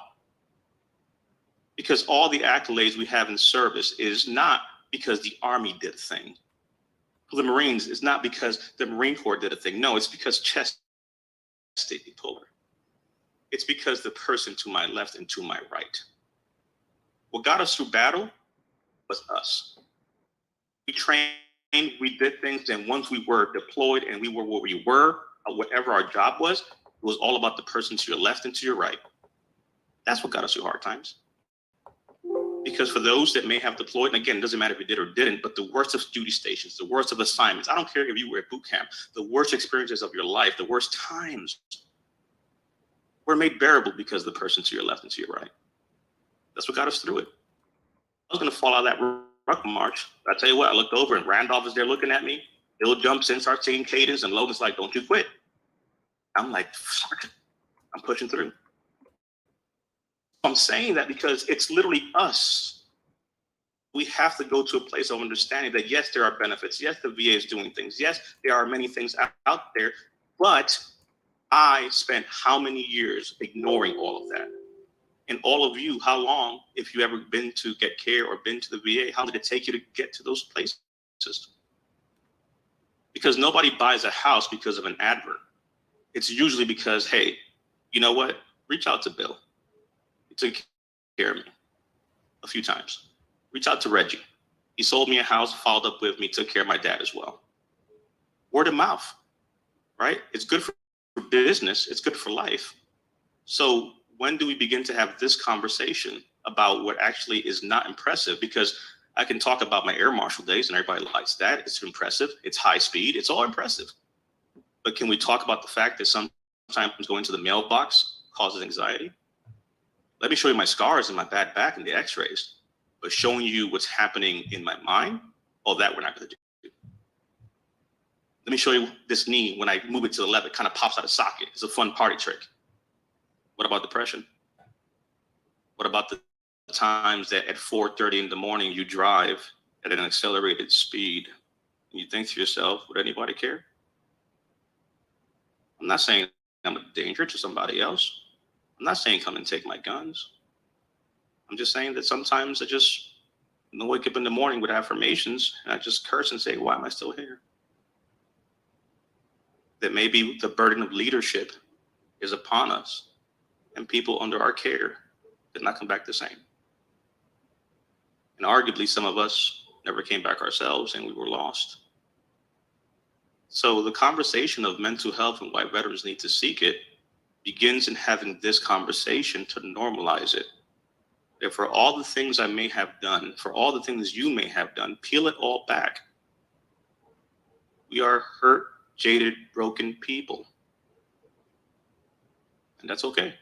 because all the accolades we have in service is not because the Army did a thing. For the Marines, it's not because the Marine Corps did a thing. No, it's because chest stayed bipolar. It's because the person to my left and to my right. What got us through battle was us. We trained, we did things, and once we were deployed and we were where we were, whatever our job was, it was all about the person to your left and to your right. That's what got us through hard times. Because for those that may have deployed, and again, it doesn't matter if you did or didn't, but the worst of duty stations, the worst of assignments, I don't care if you were at boot camp, the worst experiences of your life, the worst times were made bearable because of the person to your left and to your right. That's what got us through it. I was going to fall out of that ruck march. I tell you what, I looked over and Randolph is there looking at me. Bill jumps in, starts singing cadence, and Logan's like, don't you quit. I'm like, fuck, I'm pushing through. I'm saying that because it's literally us. We have to go to a place of understanding that yes, there are benefits. Yes, the VA is doing things. Yes, there are many things out there, but I spent how many years ignoring all of that? And all of you, how long, if you ever been to get care or been to the VA, how did it take you to get to those places? Because nobody buys a house because of an advert. It's usually because, hey, you know what? Reach out to Bill. He took care of me a few times. Reach out to Reggie. He sold me a house, followed up with me, took care of my dad as well. Word of mouth, right? It's good for business. It's good for life. So when do we begin to have this conversation about what actually is not impressive? Because I can talk about my air marshal days and everybody likes that. It's impressive. It's high speed. It's all impressive. But can we talk about the fact that sometimes going to the mailbox causes anxiety? Let me show you my scars and my bad back and the x-rays, but showing you what's happening in my mind, oh, that we're not going to do. Let me show you this knee. When I move it to the left, it kind of pops out of socket. It's a fun party trick. What about depression? What about the times that at 4:30 in the morning you drive at an accelerated speed and you think to yourself, would anybody care? I'm not saying I'm a danger to somebody else. I'm not saying come and take my guns. I'm just saying that sometimes I just wake up in the morning with affirmations and I just curse and say, why am I still here? That maybe the burden of leadership is upon us and people under our care did not come back the same. And arguably some of us never came back ourselves and we were lost. So the conversation of mental health and why veterans need to seek it begins in having this conversation to normalize it. That for all the things I may have done, for all the things you may have done, peel it all back. We are hurt, jaded, broken people. And that's okay.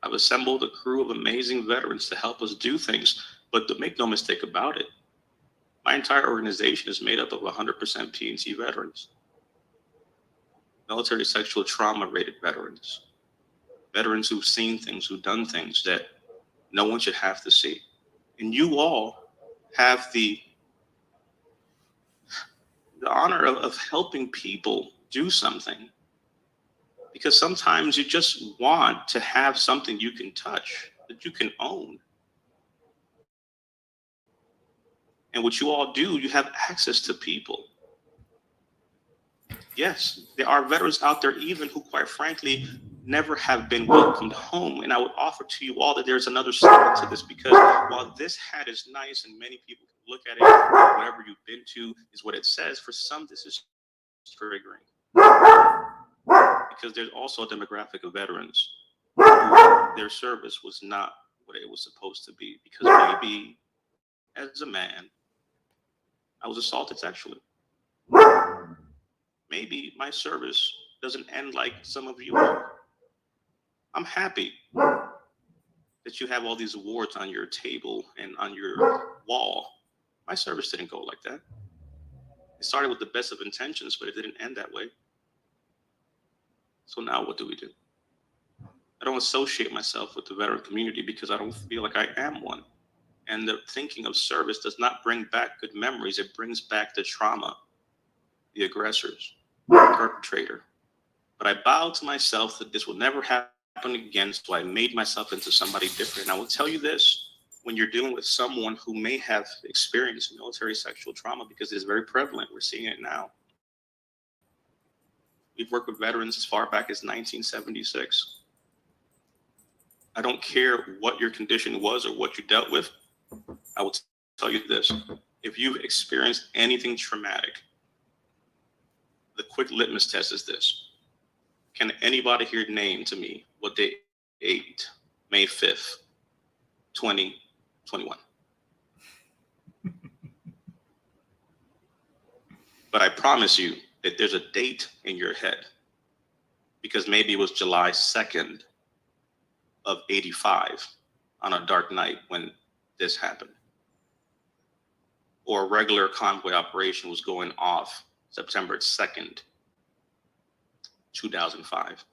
I've assembled a crew of amazing veterans to help us do things, but to make no mistake about it, my entire organization is made up of 100% P&T veterans. Military sexual trauma rated veterans. Veterans who've seen things, who've done things that no one should have to see. And you all have the honor of helping people do something. Because sometimes you just want to have something you can touch, that you can own. And what you all do, you have access to people. Yes, there are veterans out there even who, quite frankly, never have been welcomed home. And I would offer to you all that there's another side to this, because while this hat is nice and many people can look at it, whatever you've been to is what it says, for some this is triggering. Because there's also a demographic of veterans who their service was not what it was supposed to be. Because maybe as a man, I was assaulted sexually. Maybe my service doesn't end like some of you are. I'm happy that you have all these awards on your table and on your wall. My service didn't go like that. It started with the best of intentions, but it didn't end that way. So now what do we do? I don't associate myself with the veteran community because I don't feel like I am one. And the thinking of service does not bring back good memories. It brings back the trauma, the aggressors, the perpetrator. But I vowed to myself that this will never happen again, so I made myself into somebody different. And I will tell you this, when you're dealing with someone who may have experienced military sexual trauma, because it is very prevalent, we're seeing it now. We've worked with veterans as far back as 1976. I don't care what your condition was or what you dealt with. I will tell you this, if you've experienced anything traumatic, the quick litmus test is this. Can anybody here name to me what day 8, May 5th, 2021? But I promise you that there's a date in your head, because maybe it was July 2nd of 85 on a dark night when this happened. Or a regular convoy operation was going off September 2nd, 2005.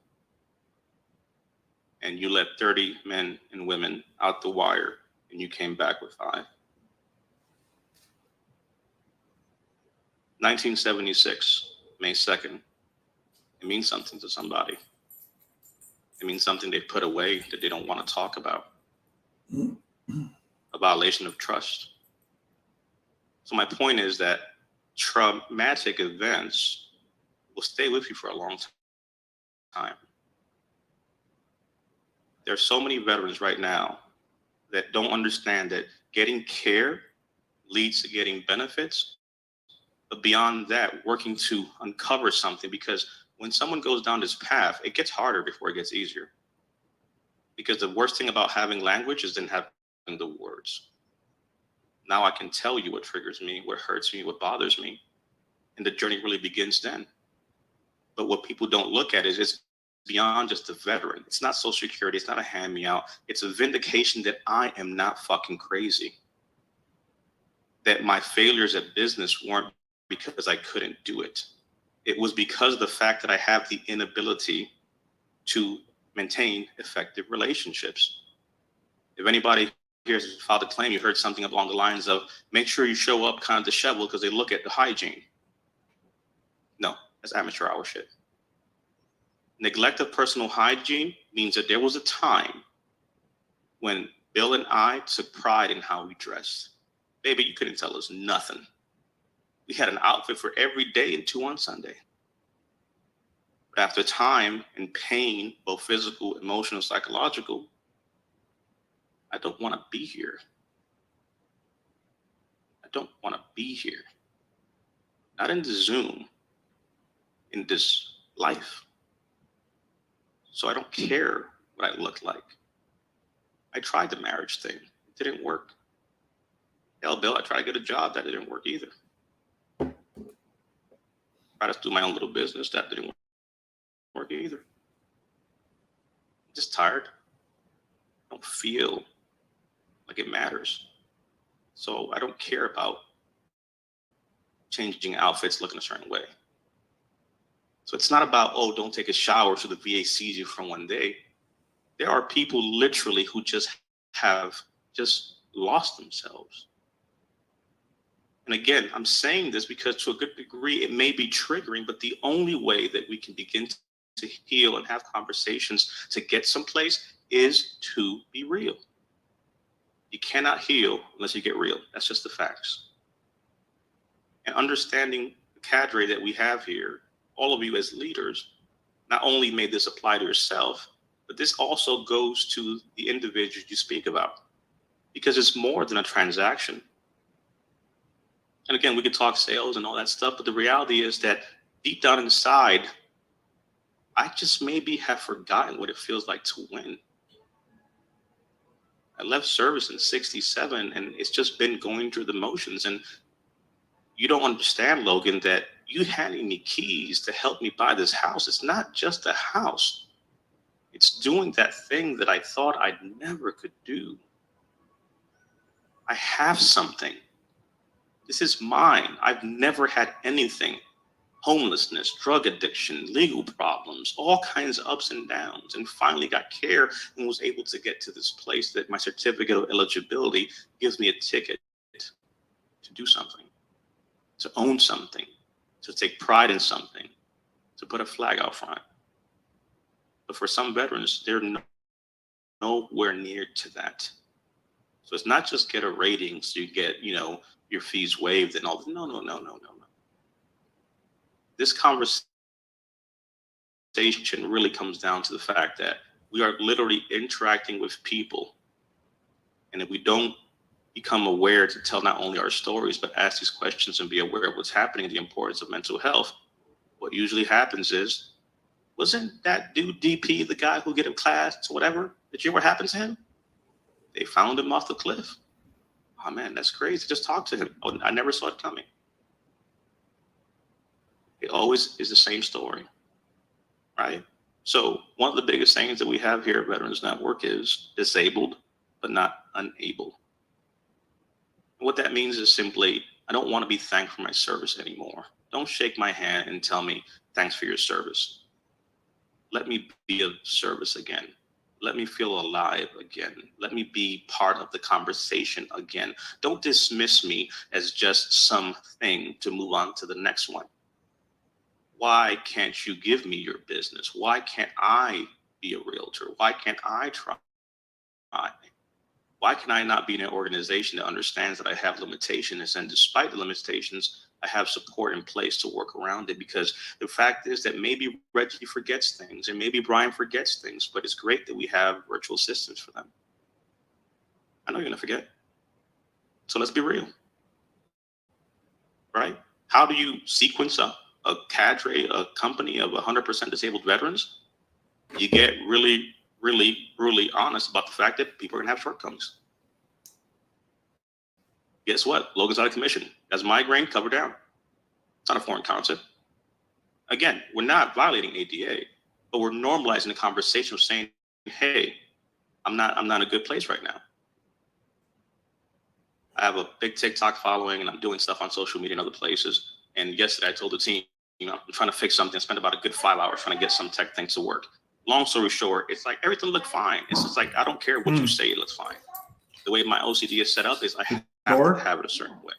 And you let 30 men and women out the wire and you came back with 5. 1976, May 2nd, it means something to somebody. It means something they put away that they don't want to talk about. A violation of trust. So my point is that traumatic events will stay with you for a long time. There are so many veterans right now that don't understand that getting care leads to getting benefits. But beyond that, working to uncover something, because when someone goes down this path, it gets harder before it gets easier. Because the worst thing about having language is then having the words. Now I can tell you what triggers me, what hurts me, what bothers me. And the journey really begins then. But what people don't look at is it's beyond just a veteran. It's not Social Security. It's not a hand-me-out. It's a vindication that I am not fucking crazy. That my failures at business weren't because I couldn't do it. It was because of the fact that I have the inability to maintain effective relationships. If anybody here has filed a claim, you heard something along the lines of, make sure you show up kind of disheveled because they look at the hygiene. No, that's amateur hour shit. Neglect of personal hygiene means that there was a time when Bill and I took pride in how we dressed. Baby, you couldn't tell us nothing. We had an outfit for every day and 2 on Sunday. But after time and pain, both physical, emotional, psychological, I don't want to be here. I don't want to be here. Not in the Zoom, in this life. So I don't care what I look like. I tried the marriage thing. It didn't work. Hell, Bill, I tried to get a job. That didn't work either. Tried to do my own little business. That didn't work either. I'm just tired. I don't feel like it matters. So I don't care about changing outfits, looking a certain way. So it's not about, oh, don't take a shower so the VA sees you from one day. There are people literally who just have just lost themselves. And again, I'm saying this because to a good degree, it may be triggering, but the only way that we can begin to heal and have conversations to get someplace is to be real. You cannot heal unless you get real. That's just the facts. And understanding the cadre that we have here all of you as leaders, not only may this apply to yourself, but this also goes to the individuals you speak about, because it's more than a transaction. And again, we could talk sales and all that stuff, but the reality is that deep down inside, I just maybe have forgotten what it feels like to win. I left service in '67, and it's just been going through the motions. And you don't understand, Logan, that you handing me keys to help me buy this house. It's not just a house. It's doing that thing that I thought I never could do. I have something. This is mine. I've never had anything. Homelessness, drug addiction, legal problems, all kinds of ups and downs, and finally got care and was able to get to this place that my certificate of eligibility gives me a ticket to do something, to own something, to take pride in something, to put a flag out front. But for some veterans, they're nowhere near to that. So it's not just get a rating so you get, your fees waived and all. No. This conversation really comes down to the fact that we are literally interacting with people. And if we don't become aware to tell not only our stories, but ask these questions and be aware of what's happening, the importance of mental health, what usually happens is, wasn't that dude DP the guy who get in class or whatever? Did you ever happen to him? They found him off the cliff. Oh man, that's crazy. Just talk to him. Oh, I never saw it coming. It always is the same story, right? So one of the biggest things that we have here at Veterans Network is disabled, but not unable. And what that means is simply, I don't want to be thanked for my service anymore. Don't shake my hand and tell me, thanks for your service. Let me be of service again. Let me feel alive again. Let me be part of the conversation again. Don't dismiss me as just something to move on to the next one. Why can't you give me your business? Why can't I be a realtor? Why can't I try? Why can I not be in an organization that understands that I have limitations, and despite the limitations, I have support in place to work around it? Because the fact is that maybe Reggie forgets things and maybe Brian forgets things, but it's great that we have virtual assistants for them. I know you're gonna forget. So let's be real, right? How do you sequence a cadre, a company of 100% disabled veterans? You get really honest about the fact that people are gonna have shortcomings. Guess what? Logan's out of commission. That's migraine, cover down. It's not a foreign concept. Again, we're not violating ADA, but we're normalizing the conversation of saying, hey, I'm not in a good place right now. I have a big TikTok following and I'm doing stuff on social media and other places. And yesterday I told the team, I'm trying to fix something. I spent about a good 5 hours trying to get some tech thing to work. Long story short, it's like everything looked fine. It's just like, I don't care what you say, it looks fine. The way my OCD is set up is I have to have it a certain way.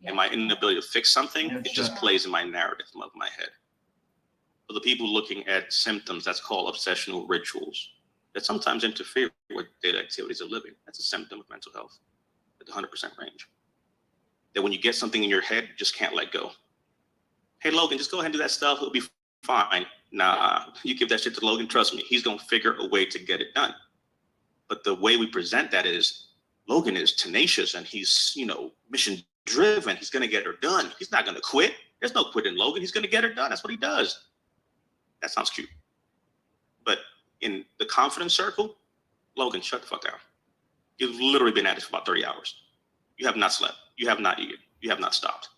And my inability to fix something, it just plays in my narrative of my head. For the people looking at symptoms, that's called obsessional rituals that sometimes interfere with daily activities of living. That's a symptom of mental health at the 100% range. That when you get something in your head, you just can't let go. Hey, Logan, just go ahead and do that stuff. It'll be fine. Nah, you give that shit to Logan. Trust me, he's going to figure a way to get it done. But the way we present that is Logan is tenacious and he's, mission driven. He's going to get her done. He's not going to quit. There's no quit in Logan. He's going to get her done. That's what he does. That sounds cute. But in the confidence circle, Logan, shut the fuck down. You've literally been at it for about 30 hours. You have not slept. You have not eaten. You have not stopped.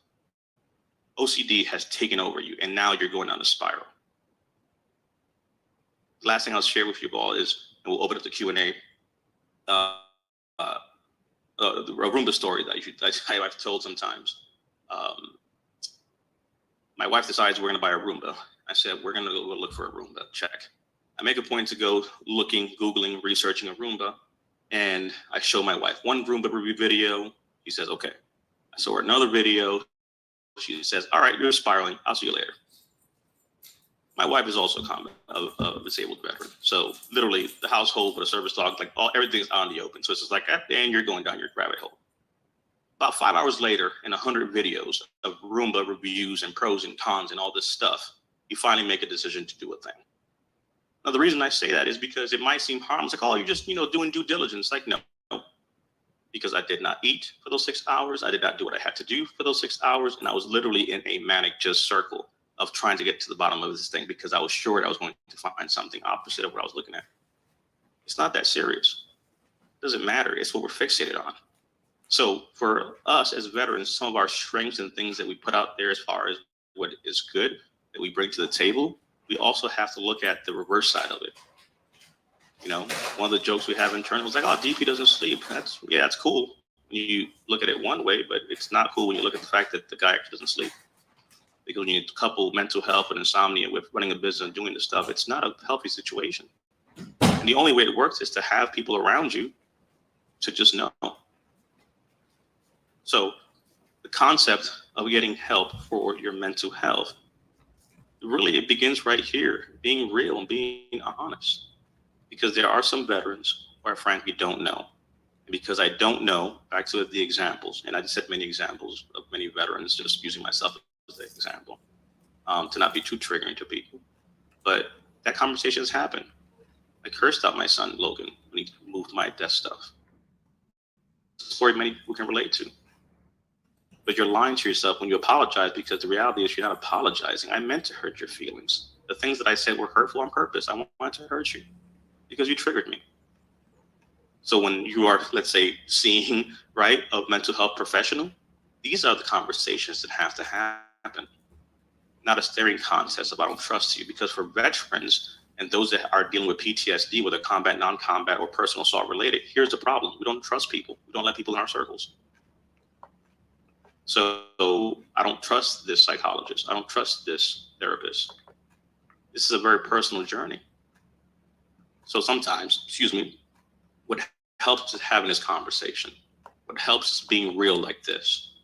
OCD has taken over you, and now you're going down a spiral. The last thing I'll share with you all is, and we'll open up the Q&A, the Roomba story that I've told sometimes. My wife decides we're going to buy a Roomba. I said, we're going to go look for a Roomba. Check. I make a point to go looking, Googling, researching a Roomba, and I show my wife one Roomba review video. She says, okay. I saw her another video. She says, all right, you're spiraling. I'll see you later. My wife is also a disabled veteran. So literally the household with a service dog, like everything's out in the open. So it's just like, and you're going down your rabbit hole. About 5 hours later, and 100 videos of Roomba reviews and pros and cons and all this stuff, you finally make a decision to do a thing. Now, the reason I say that is because it might seem harmless, like, oh, you're just, doing due diligence. Like, no, because I did not eat for those 6 hours. I did not do what I had to do for those 6 hours. And I was literally in a manic just circle of trying to get to the bottom of this thing because I was sure I was going to find something opposite of what I was looking at. It's not that serious. It doesn't matter. It's what we're fixated on. So for us as veterans, some of our strengths and things that we put out there as far as what is good that we bring to the table, we also have to look at the reverse side of it. One of the jokes we have internally was like, oh, DP doesn't sleep. That's cool when you look at it one way, but it's not cool when you look at the fact that the guy actually doesn't sleep. Because when you couple mental health and insomnia with running a business and doing this stuff, it's not a healthy situation. And the only way it works is to have people around you to just know. So the concept of getting help for your mental health, really, it begins right here, being real and being honest. Because there are some veterans who I frankly don't know. And because I don't know, back to the examples, and I just said many examples of many veterans, just using myself as an example, to not be too triggering to people. But that conversation has happened. I cursed out my son, Logan, when he moved my desk stuff. It's a story many people can relate to. But you're lying to yourself when you apologize, because the reality is you're not apologizing. I meant to hurt your feelings. The things that I said were hurtful on purpose. I wanted to hurt you because you triggered me. So when you are, let's say, seeing, right, a mental health professional, these are the conversations that have to happen. Not a staring contest of I don't trust you, because for veterans and those that are dealing with PTSD, whether combat, non-combat, or personal assault related, here's the problem. We don't trust people. We don't let people in our circles. So I don't trust this psychologist. I don't trust this therapist. This is a very personal journey. So sometimes, what helps is having this conversation. What helps is being real like this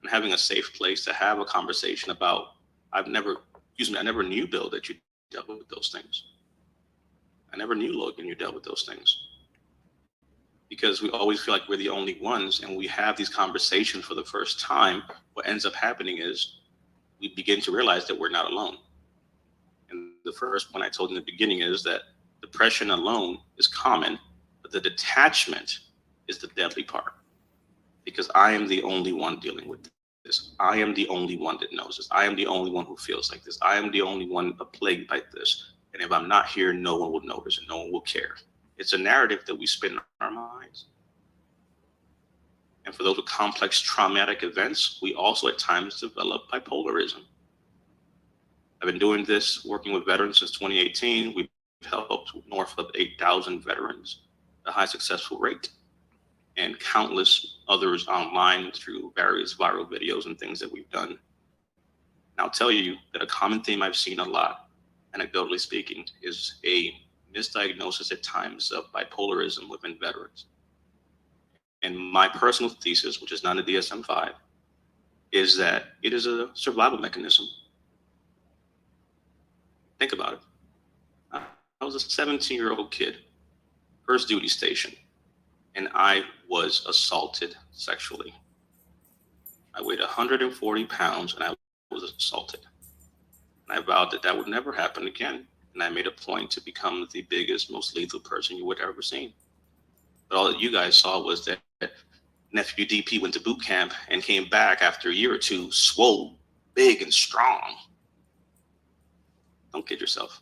and having a safe place to have a conversation about, I never knew, Bill, that you dealt with those things. I never knew, Logan, you dealt with those things. Because we always feel like we're the only ones, and we have these conversations for the first time. What ends up happening is we begin to realize that we're not alone. And the first one I told in the beginning is that depression alone is common, but the detachment is the deadly part. Because I am the only one dealing with this. I am the only one that knows this. I am the only one who feels like this. I am the only one plagued by this. And if I'm not here, no one will notice and no one will care. It's a narrative that we spin in our minds. And for those with complex traumatic events, we also at times develop bipolarism. I've been doing this, working with veterans since 2018. We've helped north of 8,000 veterans, a high successful rate, and countless others online through various viral videos and things that we've done. And I'll tell you that a common theme I've seen a lot, anecdotally speaking, is a misdiagnosis at times of bipolarism within veterans. And my personal thesis, which is not a DSM-5, is that it is a survival mechanism. Think about it. I was a 17-year-old kid, first duty station, and I was assaulted sexually. I weighed 140 pounds and I was assaulted. And I vowed that that would never happen again. And I made a point to become the biggest, most lethal person you would ever seen. But all that you guys saw was that nephew DP went to boot camp and came back after a year or two, swole, big and strong. Don't kid yourself.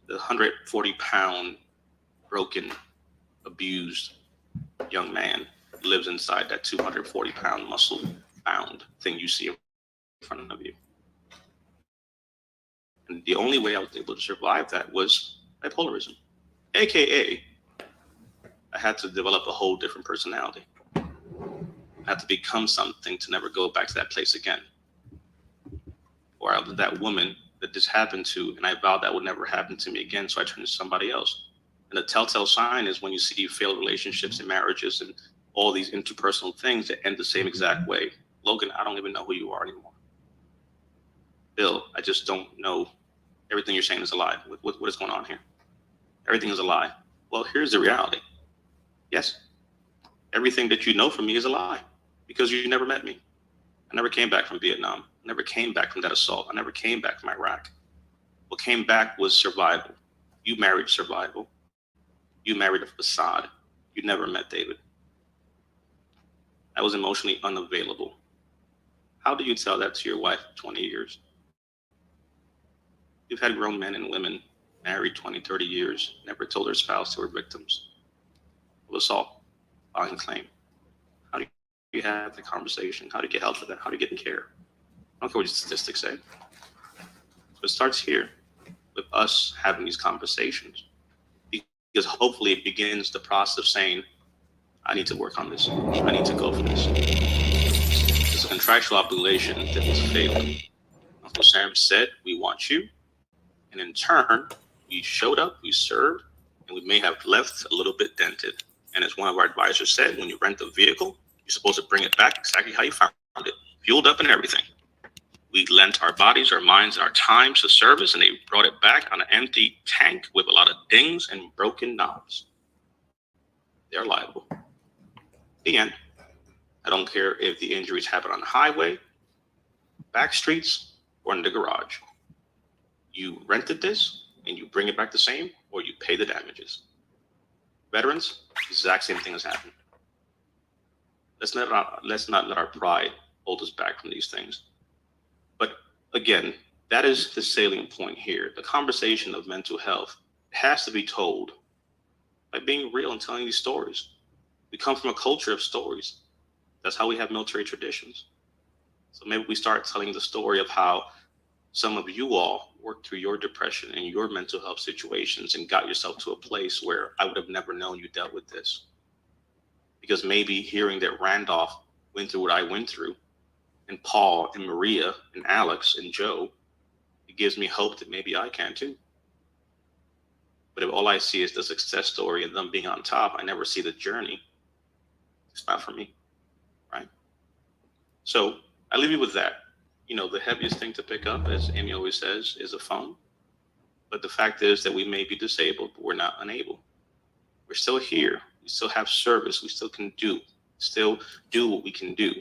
The 140-pound, broken, abused young man lives inside that 240-pound muscle-bound thing you see in front of you. And the only way I was able to survive that was bipolarism, AKA I had to develop a whole different personality. I had to become something to never go back to that place again. Or I was that woman that this happened to, and I vowed that would never happen to me again, so I turned to somebody else. And the telltale sign is when you see failed relationships and marriages and all these interpersonal things that end the same exact way. Logan, I don't even know who you are anymore. Bill, I just don't know. Everything you're saying is a lie. What is going on here? Everything is a lie. Well, here's the reality. Yes, everything that you know from me is a lie because you never met me. I never came back from Vietnam. I never came back from that assault. I never came back from Iraq. What came back was survival. You married survival. You married a facade. You never met David. I was emotionally unavailable. How do you tell that to your wife of 20 years? You've had grown men and women married 20, 30 years, never told their spouse they were victims of assault, violent claim. How do you have the conversation? How do you get help for that? How do you get in care? I don't care what your statistics say. So it starts here with us having these conversations, because hopefully it begins the process of saying, I need to work on this. I need to go for this. It's a contractual obligation that was failed. Uncle Sam said, we want you. And in turn, we showed up, we served, and we may have left a little bit dented. And as one of our advisors said, when you rent a vehicle, you're supposed to bring it back exactly how you found it, fueled up and everything. We lent our bodies, our minds, and our times to service, and they brought it back on an empty tank with a lot of dings and broken knobs. They're liable. The end. I don't care if the injuries happen on the highway, back streets, or in the garage. You rented this and you bring it back the same, or you pay the damages. Veterans, the exact same thing has happened. Let's not let our pride hold us back from these things. But again, that is the salient point here. The conversation of mental health has to be told by being real and telling these stories. We come from a culture of stories. That's how we have military traditions. So maybe we start telling the story of how some of you all worked through your depression and your mental health situations and got yourself to a place where I would have never known you dealt with this. Because maybe hearing that Randolph went through what I went through, and Paul and Maria and Alex and Joe, it gives me hope that maybe I can too. But if all I see is the success story and them being on top, I never see the journey. It's not for me, right? So I leave you with that. You know, the heaviest thing to pick up, as Amy always says, is a phone. But the fact is that we may be disabled, but we're not unable. We're still here. We still have service. We still can still do what we can do.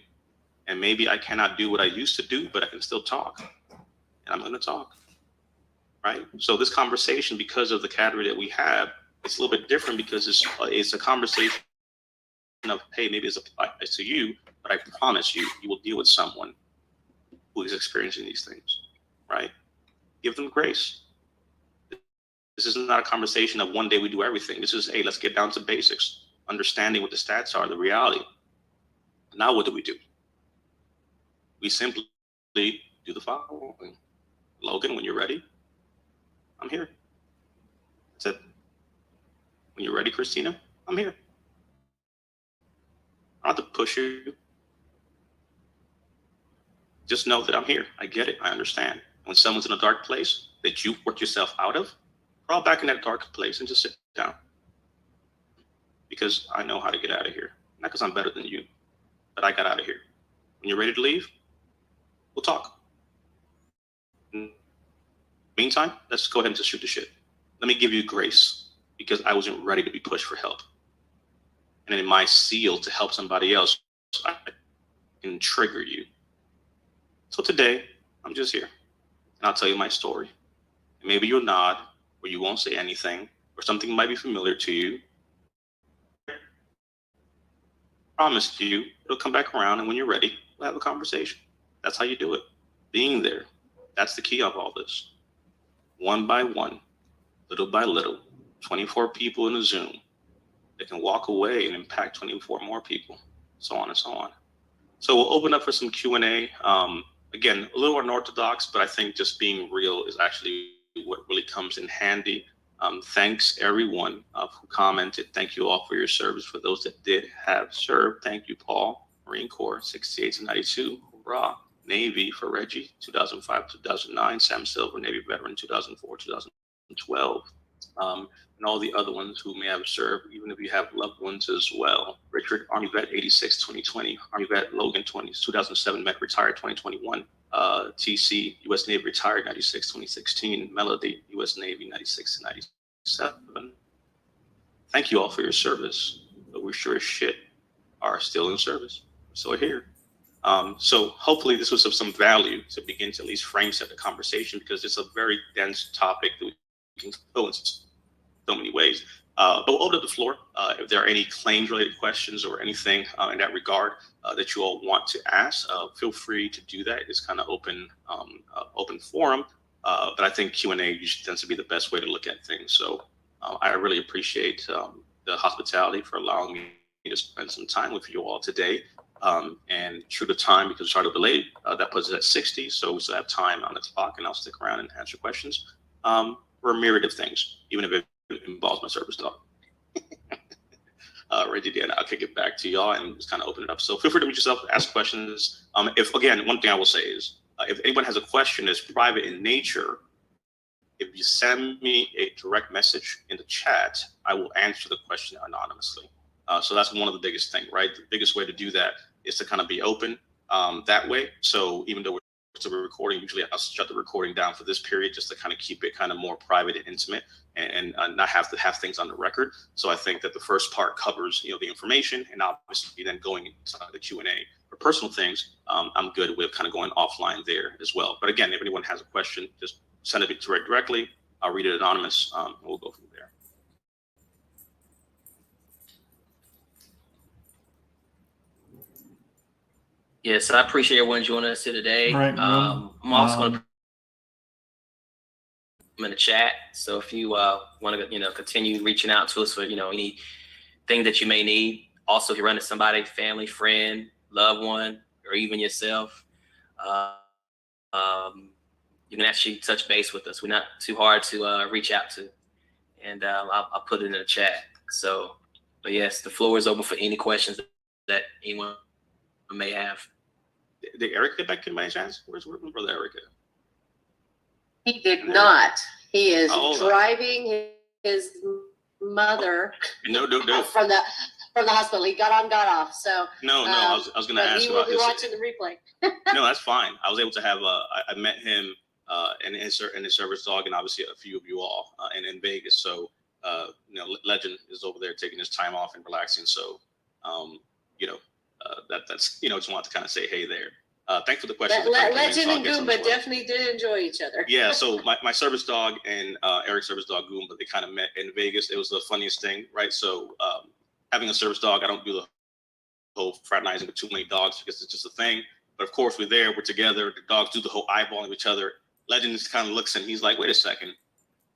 And maybe I cannot do what I used to do, but I can still talk. And I'm going to talk, right? So this conversation, because of the category that we have, it's a little bit different because it's a conversation of, hey, maybe it's applies to you, but I promise you, you will deal with someone who is experiencing these things, right? Give them grace. This is not a conversation of one day we do everything. This is, hey, let's get down to basics, understanding what the stats are, the reality. Now what do? We simply do the following. Logan, when you're ready, I'm here. That's it. When you're ready, Christina, I'm here. I don't have to push you. Just know that I'm here. I get it. I understand. When someone's in a dark place that you worked yourself out of, crawl back in that dark place and just sit down. Because I know how to get out of here. Not because I'm better than you, but I got out of here. When you're ready to leave, we'll talk. Meantime, let's go ahead and just shoot the shit. Let me give you grace because I wasn't ready to be pushed for help. And in my zeal to help somebody else, I can trigger you. So today, I'm just here, and I'll tell you my story. And maybe you'll nod, or you won't say anything, or something might be familiar to you. I promise you, it'll come back around, and when you're ready, we'll have a conversation. That's how you do it. Being there, that's the key of all this. One by one, little by little, 24 people in a Zoom that can walk away and impact 24 more people, so on and so on. So we'll open up for some Q&A. Again, a little unorthodox, but I think just being real is actually what really comes in handy. Thanks everyone who commented. Thank you all for your service. For those that did have served, thank you, Paul, Marine Corps, 68 to 92, hurrah. Navy for Reggie, 2005, 2009, Sam Silver, Navy veteran, 2004, 2012. And all the other ones who may have served, even if you have loved ones as well. Richard, Army vet, 86, 2020. Army vet, Logan, 2007, met, retired, 2021. TC, U.S. Navy, retired, 96, 2016. Melody, U.S. Navy, 96 to 97. Thank you all for your service, but we sure as shit are still in service. So we're here. So hopefully this was of some value to begin to at least frame set the conversation, because it's a very dense topic that we can go in so many ways. But we'll open up the floor. If there are any claims related questions or anything in that regard that you all want to ask, feel free to do that. It's kind of open forum, but I think Q&A usually tends to be the best way to look at things. So I really appreciate the hospitality for allowing me to spend some time with you all today. And true to time, because we started delayed, that puts us at 60. So we still have time on the clock, and I'll stick around and answer questions for a myriad of things, even if it involves my service dog. Reggie, and I'll kick it back to y'all and just kind of open it up. So feel free to mute yourself, ask questions. If again, one thing I will say is, if anyone has a question that's private in nature, if you send me a direct message in the chat, I will answer the question anonymously. So that's one of the biggest things, right? The biggest way to do that is to kind of be open that way. So even though we're still recording, usually I'll shut the recording down for this period just to kind of keep it kind of more private and intimate, and not have to have things on the record. So I think that the first part covers, the information, and obviously then going into the Q&A for personal things, I'm good with kind of going offline there as well. But again, if anyone has a question, just send it to Red directly. I'll read it anonymous, and we'll go from there. Yes, I appreciate everyone joining us here today. Right, I'm also going to in the chat. So if you want to, continue reaching out to us for, anything that you may need. Also, if you're running somebody, family, friend, loved one, or even yourself, you can actually touch base with us. We're not too hard to reach out to, and I'll put it in the chat. So, but yes, the floor is open for any questions that anyone may have. Did Eric get back in by any chance? Where's my brother Eric? He did not. He is Oh, driving his mother No. from the hospital. He got on, got off. So No. I was going to ask he about will be his. watching the replay. No, that's fine. I was able to have. I met him and his service dog, and obviously a few of you all, and in Vegas. So Legend is over there taking his time off and relaxing. So that's just wanted to kind of say hey there. Thanks for the question. Legend and Goomba definitely did enjoy each other. Yeah, so my service dog and Eric's service dog Goomba, they kind of met in Vegas. It was the funniest thing, right? So having a service dog, I don't do the whole fraternizing with too many dogs because it's just a thing. But of course, we're there, we're together. The dogs do the whole eyeballing of each other. Legend just kind of looks and he's like, wait a second.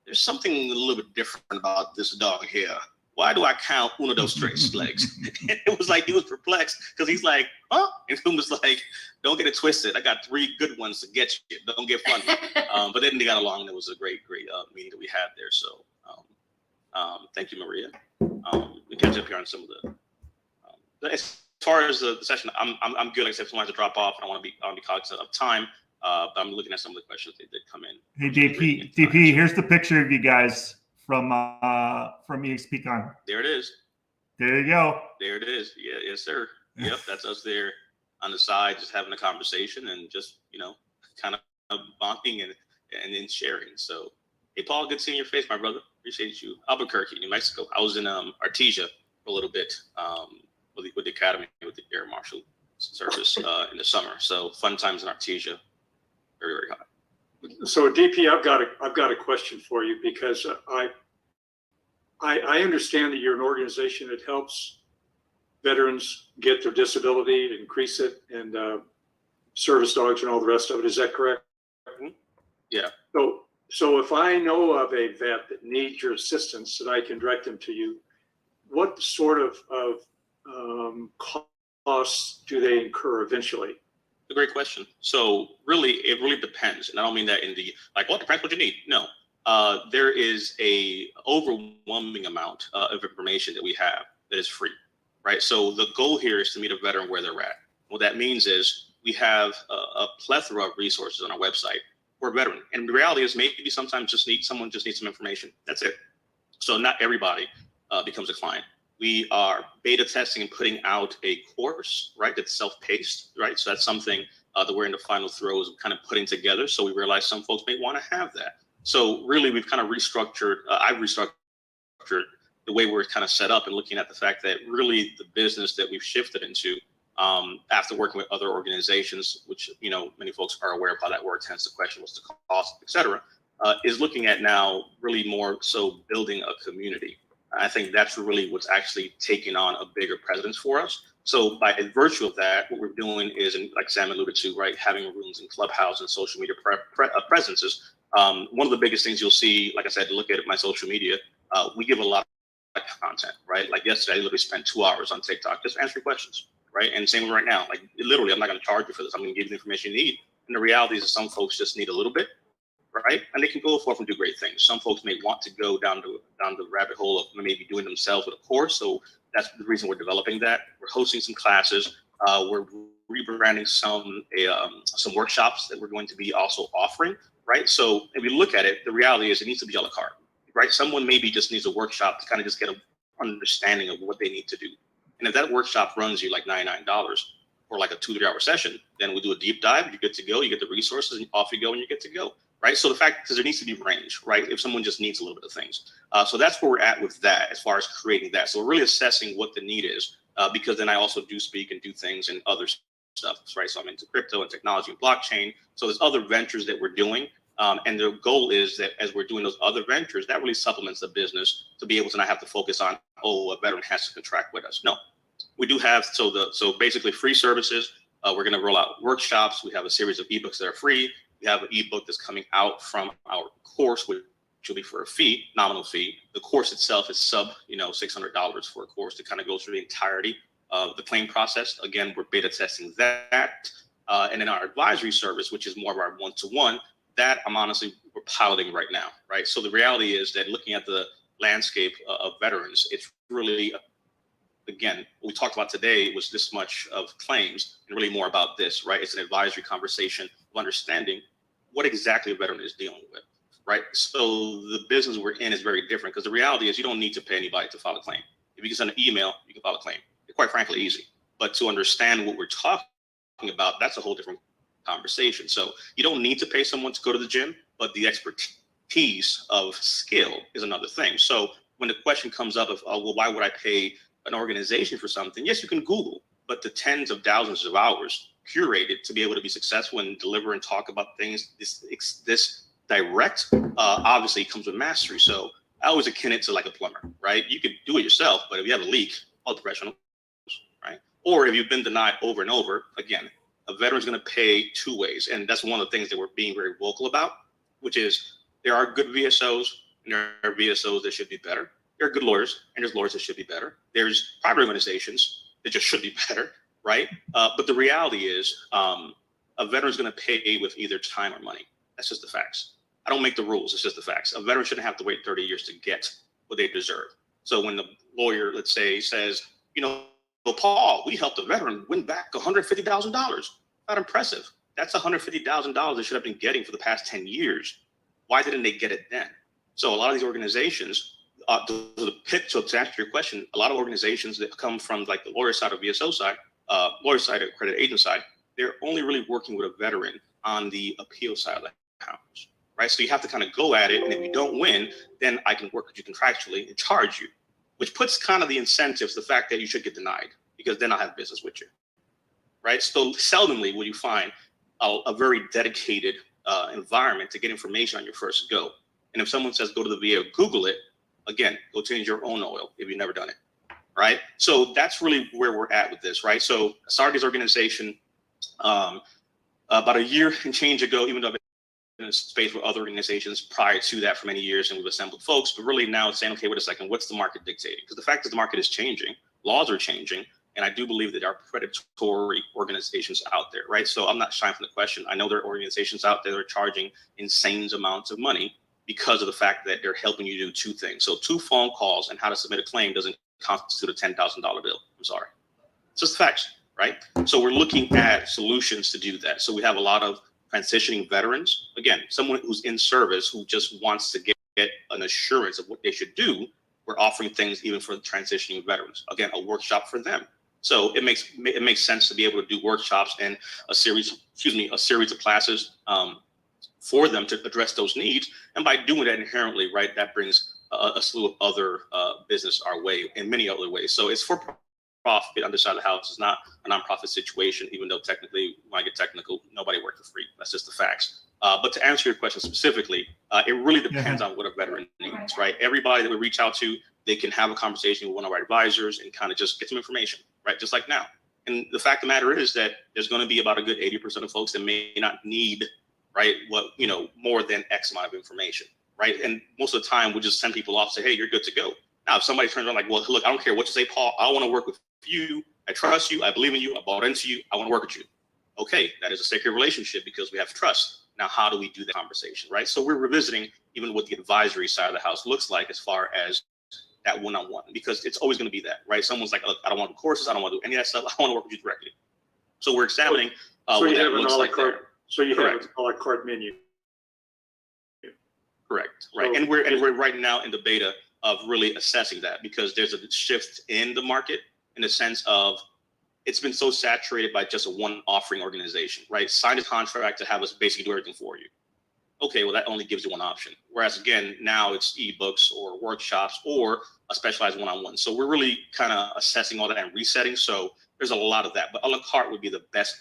There's something a little bit different about this dog here. Why do I count uno, dos, tres legs? It was like he was perplexed because he's like, huh? And Goomba was like, don't get it twisted. I got 3 good ones to get you. Don't get funny. But then they got along, and it was a great meeting that we had there. So thank you, Maria. We catch up here on some of the. As far as the session, I'm good. Like I said, if someone has to drop off, I want to be cognizant of time. But I'm looking at some of the questions that did come in. Hey, DP, here's the picture of you guys from EXPCon. There it is. There you go. There it is. Yeah, yes, sir. Yep, that's us there on the side, just having a conversation and just, kind of bonding and then sharing. So, hey, Paul, good seeing your face, my brother. Appreciate you. Albuquerque, New Mexico. I was in Artesia for a little bit with the academy, with the Air Marshal Service in the summer. So fun times in Artesia. Very, very hot. So DP, I've got a question for you because I understand that you're an organization that helps veterans get their disability, increase it, and service dogs and all the rest of it. Is that correct? Yeah. So if I know of a vet that needs your assistance, that I can direct them to you, what sort of costs do they incur eventually? A great question. So it really depends. And I don't mean that in the, like, well, it depends what you need. No, there is a overwhelming amount of information that we have that is free, right? So the goal here is to meet a veteran where they're at. What that means is we have a plethora of resources on our website for a veteran. And the reality is maybe sometimes someone just needs some information. That's it. So not everybody becomes a client. We are beta testing and putting out a course, right? That's self-paced, right? So that's something that we're in the final throes of kind of putting together. So we realize some folks may want to have that. So really, we've kind of restructured. I've restructured the way we're kind of set up and looking at the fact that really the business that we've shifted into after working with other organizations, which, you know, many folks are aware of how that works, hence the question, what's the cost, et cetera, is looking at now really more so building a community. I think that's really what's actually taking on a bigger presence for us. So by virtue of that, what we're doing is, and like Sam alluded to, right, having rooms in Clubhouse and social media presences. One of the biggest things you'll see, like I said, look at my social media, we give a lot of content, right? Like yesterday, I literally spent 2 hours on TikTok just answering questions, right? And same right now, like literally, I'm not going to charge you for this. I'm going to give you the information you need. And the reality is that some folks just need a little bit, right? And they can go forth and do great things. Some folks may want to go down the rabbit hole of maybe doing themselves with a course. So that's the reason we're developing that. We're hosting some classes. We're rebranding some workshops that we're going to be also offering, right? So if we look at it, the reality is it needs to be a la carte, right? Someone maybe just needs a workshop to kind of just get an understanding of what they need to do. And if that workshop runs you like $99 or like a 2-3 hour session, then we do a deep dive, you're good to go, you get the resources, and off you go, and you're good to go, right? So the fact, because there needs to be range, right? If someone just needs a little bit of things. So that's where we're at with that as far as creating that. So we're really assessing what the need is, because then I also do speak and do things in other stuff, right? So I'm into crypto and technology and blockchain. So there's other ventures that we're doing. And the goal is that as we're doing those other ventures, that really supplements the business to be able to not have to focus on, oh, a veteran has to contract with us. No, we do have, so basically free services. We're going to roll out workshops. We have a series of ebooks that are free. We have an ebook that's coming out from our course, which will be for a fee, nominal fee. The course itself is sub, $600 for a course to kind of go through the entirety of the claim process. Again, we're beta testing that. And then our advisory service, which is more of our one-to-one, that we're piloting right now, right? So the reality is that looking at the landscape of veterans, it's really, again, what we talked about today was this much of claims and really more about this, right? It's an advisory conversation of understanding what exactly a veteran is dealing with, right? So the business we're in is very different, because the reality is you don't need to pay anybody to file a claim. If you can send an email, you can file a claim. It's quite frankly easy. But to understand what we're talking about, that's a whole different conversation. So you don't need to pay someone to go to the gym, but the expertise of skill is another thing. So when the question comes up of, oh, well, why would I pay an organization for something? Yes, you can Google, but the tens of thousands of hours curated to be able to be successful and deliver and talk about things this direct, obviously comes with mastery. So I always akin it to like a plumber, right? You could do it yourself, but if you have a leak, all the professional, right? Or if you've been denied over and over, again, a veteran's going to pay 2 ways. And that's one of the things that we're being very vocal about, which is there are good VSOs and there are VSOs that should be better. There are good lawyers and there's lawyers that should be better. There's private organizations that just should be better, right? But the reality is a veteran's going to pay with either time or money. That's just the facts. I don't make the rules. It's just the facts. A veteran shouldn't have to wait 30 years to get what they deserve. So when the lawyer, let's say, says, well, Paul, we helped a veteran win back $150,000. Not impressive. That's $150,000 they should have been getting for the past 10 years. Why didn't they get it then? So a lot of these organizations, to answer your question, a lot of organizations that come from like the lawyer side or VSO side, lawyer side or credit agent side, they're only really working with a veteran on the appeal side of the house, right? So you have to kind of go at it. And if you don't win, then I can work with you contractually and charge you, which puts kind of the incentives, the fact that you should get denied, because then I'll have business with you, right? So seldomly will you find a very dedicated environment to get information on your first go. And if someone says, go to the VA, Google it, again, go change your own oil if you've never done it, right? So that's really where we're at with this, right? So I started this organization about a year and change ago, even though I've been in a space with other organizations prior to that for many years, and we've assembled folks, but really now it's saying, okay, wait a second, what's the market dictating? Because the fact is the market is changing, laws are changing, and I do believe that there are predatory organizations out there, right? So I'm not shying from the question. I know there are organizations out there that are charging insane amounts of money because of the fact that they're helping you do 2 things. So 2 phone calls and how to submit a claim doesn't constitute a $10,000 bill. I'm sorry. It's just facts, right? So we're looking at solutions to do that. So we have a lot of transitioning veterans. Again, someone who's in service who just wants to get an assurance of what they should do. We're offering things even for the transitioning veterans. Again, a workshop for them. So it makes sense to be able to do workshops and a series of classes for them to address those needs. And by doing that inherently, right, that brings a slew of other business our way in many other ways. So it's for for-profit on this side of the house. It's not a nonprofit situation, even though technically, when I get technical, nobody works for free. That's just the facts. But to answer your question specifically, it really depends on what a veteran needs, right? Everybody that we reach out to, they can have a conversation with one of our advisors and kind of just get some information, right? Just like now. And the fact of the matter is that there's going to be about a good 80% of folks that may not need, right, what, more than X amount of information, right? And most of the time, we just send people off and say, hey, you're good to go. Now, if somebody turns around like, well, look, I don't care what you say, Paul, I want to work with you. I trust you. I believe in you. I bought into you. I want to work with you. Okay, that is a sacred relationship because we have trust. Now, how do we do the conversation, right? So we're revisiting even what the advisory side of the house looks like as far as that one-on-one, because it's always going to be that, right? Someone's like, look, I don't want to do courses. I don't want to do any of that stuff. I want to work with you directly. So we're examining So what you that have an looks a la like carte. there. So you Correct. have an a la carte menu. Correct, right. So- And we're right now in the beta of really assessing that, because there's a shift in the market in the sense of it's been so saturated by just a one offering organization, right? Sign a contract to have us basically do everything for you. Okay, well, that only gives you one option. Whereas again, now it's ebooks or workshops or a specialized one-on-one. So we're really kind of assessing all that and resetting. So there's a lot of that, but a la carte would be the best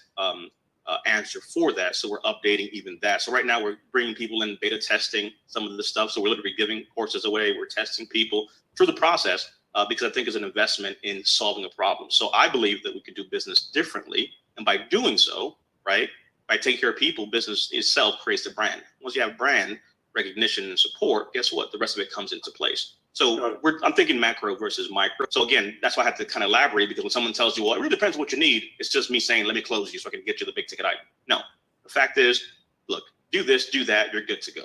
answer for that. So we're updating even that. So right now we're bringing people in, beta testing some of the stuff. So we're literally giving courses away. We're testing people through the process because I think it's an investment in solving a problem. So I believe that we could do business differently. And by doing so, right, by taking care of people, business itself creates the brand. Once you have brand recognition and support, guess what? The rest of it comes into place. So I'm thinking macro versus micro. So again, that's why I have to kind of elaborate, because when someone tells you, well, it really depends on what you need, it's just me saying, let me close you so I can get you the big ticket item. No, the fact is, look, do this, do that, you're good to go.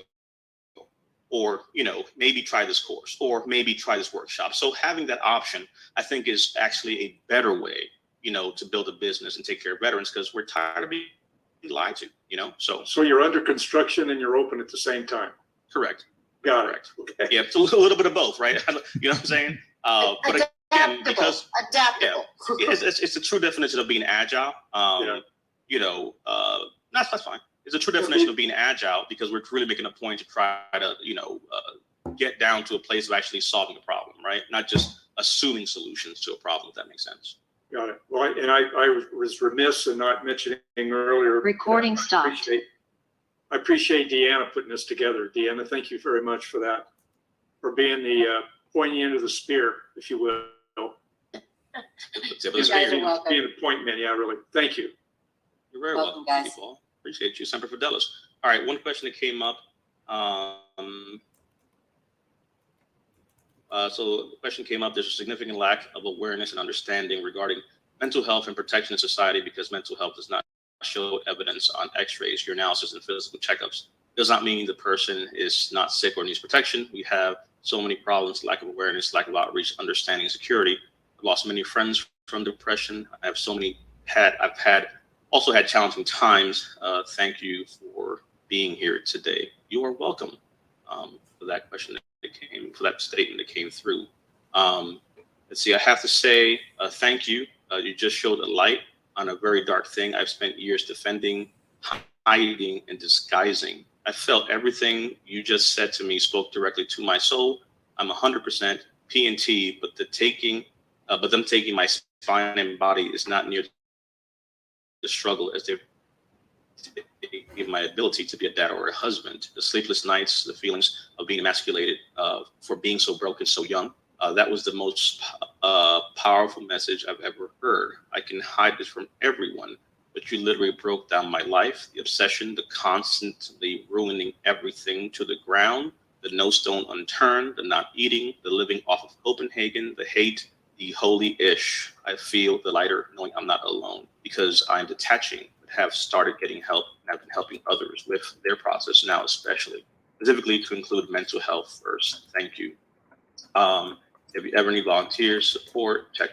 Or, maybe try this course, or maybe try this workshop. So having that option, I think, is actually a better way, to build a business and take care of veterans, because we're tired of being lied to, So you're under construction and you're open at the same time. Correct. Got Correct. it. Okay. Yeah, it's a little bit of both, right? You know what I'm saying? But again, because adaptable. it's the true definition of being agile. That's fine. It's a true definition of being agile, because we're really making a point to try to, get down to a place of actually solving a problem, right? Not just assuming solutions to a problem, if that makes sense. Got it. Well, I was remiss in not mentioning earlier. Recording stopped. I appreciate Deanna putting this together. Deanna, thank you very much for that, for being the pointy end of the spear, if you will. Tip of the You guys spear. are welcome. Being the point man, yeah, really. Thank you. You're very Welcome, welcome, guys. people. Appreciate you. Semper Fidelis. All right, one question that came up. So the question came up, there's a significant lack of awareness and understanding regarding mental health and protection in society, because mental health does not show evidence on x-rays, urinalysis, and physical checkups. Does not mean the person is not sick or needs protection. We have so many problems: lack of awareness, lack of outreach, understanding, security. I've lost many friends from depression. I've also had challenging times. Thank you for being here today. You are welcome for that question for that statement that came through. Let's see, I have to say thank you. You just showed a light on a very dark thing I've spent years defending, hiding, and disguising. I felt everything you just said to me spoke directly to my soul. I'm 100% P&T, but them taking my spine and body is not near the struggle as they give my ability to be a dad or a husband. The sleepless nights, the feelings of being emasculated for being so broken so young. That was the most powerful message I've ever heard. I can hide this from everyone, but you literally broke down my life. The obsession, the constantly ruining everything to the ground, the no stone unturned, the not eating, the living off of Copenhagen, the hate, the holy-ish. I feel the lighter knowing I'm not alone, because I'm detaching, but have started getting help, and I've been helping others with their process now, especially, specifically to include mental health first. Thank you. If you ever need volunteers, support, check.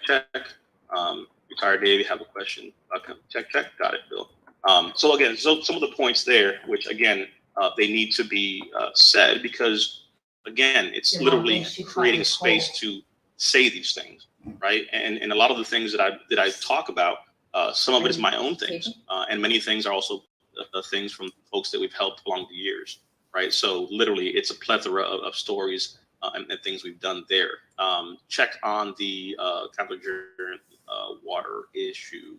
Retired Dave, you have a question? Check. Got it, Bill. So again, so some of the points there, which again, they need to be said, because again, it's literally creating space to say these things, right? And a lot of the things that I talk about, some of it is my own things, and many things are also things from folks that we've helped along the years, right? So literally, it's a plethora of stories and things we've done there. Check on the temperature water issue.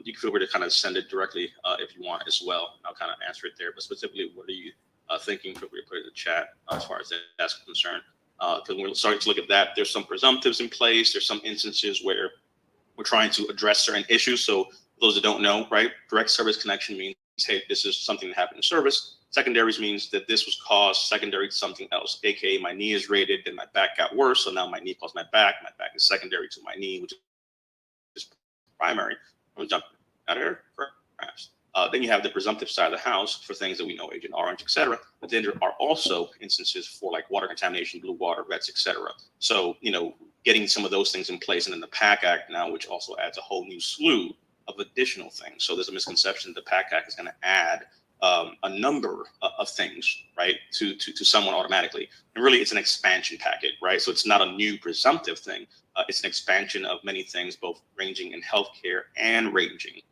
You can feel free to kind of send it directly if you want as well. I'll kind of answer it there, but specifically, what are you thinking? Feel free to put it in the chat as far as that's concerned. Because when we're starting to look at that, there's some presumptives in place. There's some instances where we're trying to address certain issues. So those that don't know, right? Direct service connection means, hey, this is something that happened in service. Secondaries means that this was caused secondary to something else, aka my knee is rated, then my back got worse, so now my knee caused my back is secondary to my knee, which is primary. I'm jumping out of here, perhaps. Then you have the presumptive side of the house for things that we know, Agent Orange, et cetera. But then there are also instances for like water contamination, blue water, vets, et cetera. So, getting some of those things in place, and then the PAC Act now, which also adds a whole new slew of additional things. So there's a misconception that the PAC Act is going to add a number of things, right, to someone automatically. And really, it's an expansion packet, right? So it's not a new presumptive thing. It's an expansion of many things, both ranging in healthcare and ranging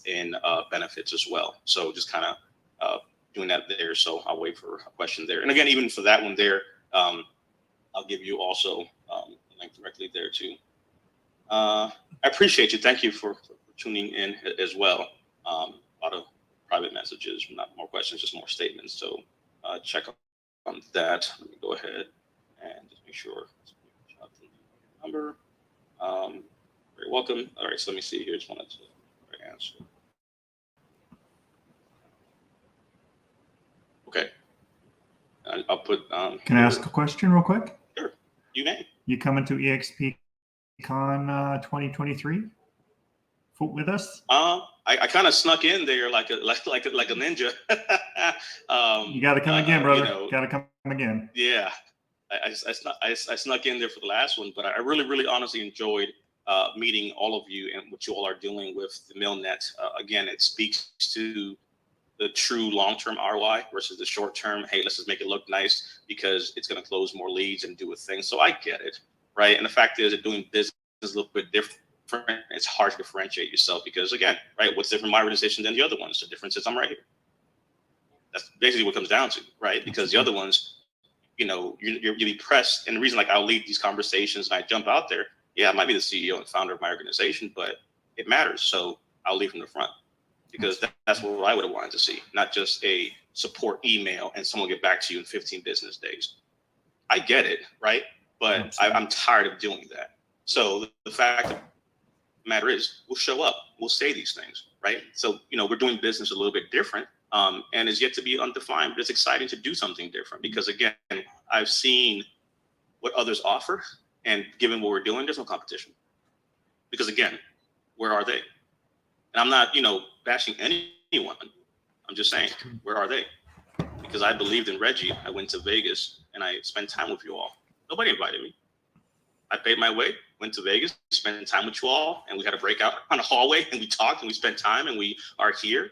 in benefits as well. So just kind of doing that there. So I'll wait for a question there. And again, even for that one there, I'll give you also a link directly there too. I appreciate you. Thank you for tuning in as well. A lot of private messages, not more questions, just more statements. So check on that. Let me go ahead and just make sure. Number. Very welcome. All right, so let me see here. Just wanted to answer. Okay. I'll put. Can I ask a question real quick? Sure, you may. You coming to EXP Con 2023 with us? I kind of snuck in there like a ninja. You got to come again, brother. Got to come again. Yeah, I snuck in there for the last one, but I really honestly enjoyed meeting all of you and what you all are doing with the MailNet. Again, it speaks to the true long-term ROI versus the short-term. Hey, let's just make it look nice because it's going to close more leads and do a thing. So I get it, right? And the fact is that doing business is a little bit different. It's hard to differentiate yourself because, again, right, what's different in my organization than the other ones? The difference is I'm right here. That's basically what it comes down to, right? Because the other ones, you'll be pressed. And the reason, like, I'll lead these conversations and I jump out there, yeah, I might be the CEO and founder of my organization, but it matters. So I'll lead from the front because that's what I would have wanted to see, not just a support email and someone get back to you in 15 business days. I get it, right? But I'm tired of doing that. So the fact of the matter is, we'll show up, we'll say these things, right? So, we're doing business a little bit different and is yet to be undefined, but it's exciting to do something different because, again, I've seen what others offer. And given what we're doing, there's no competition. Because again, where are they? And I'm not, bashing anyone. I'm just saying, where are they? Because I believed in Reggie. I went to Vegas and I spent time with you all. Nobody invited me. I paid my way, went to Vegas, spent time with you all, and we had a breakout on the hallway and we talked and we spent time and we are here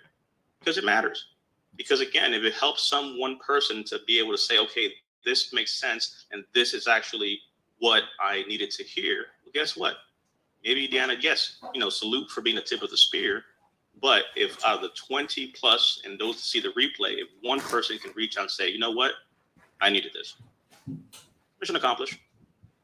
because it matters. Because again, if it helps one person to be able to say, okay, this makes sense and this is actually what I needed to hear. Well, guess what? Maybe Deanna, yes, salute for being the tip of the spear. But if out of the 20 plus and those that see the replay, if one person can reach out and say, you know what, I needed this. Mission accomplished.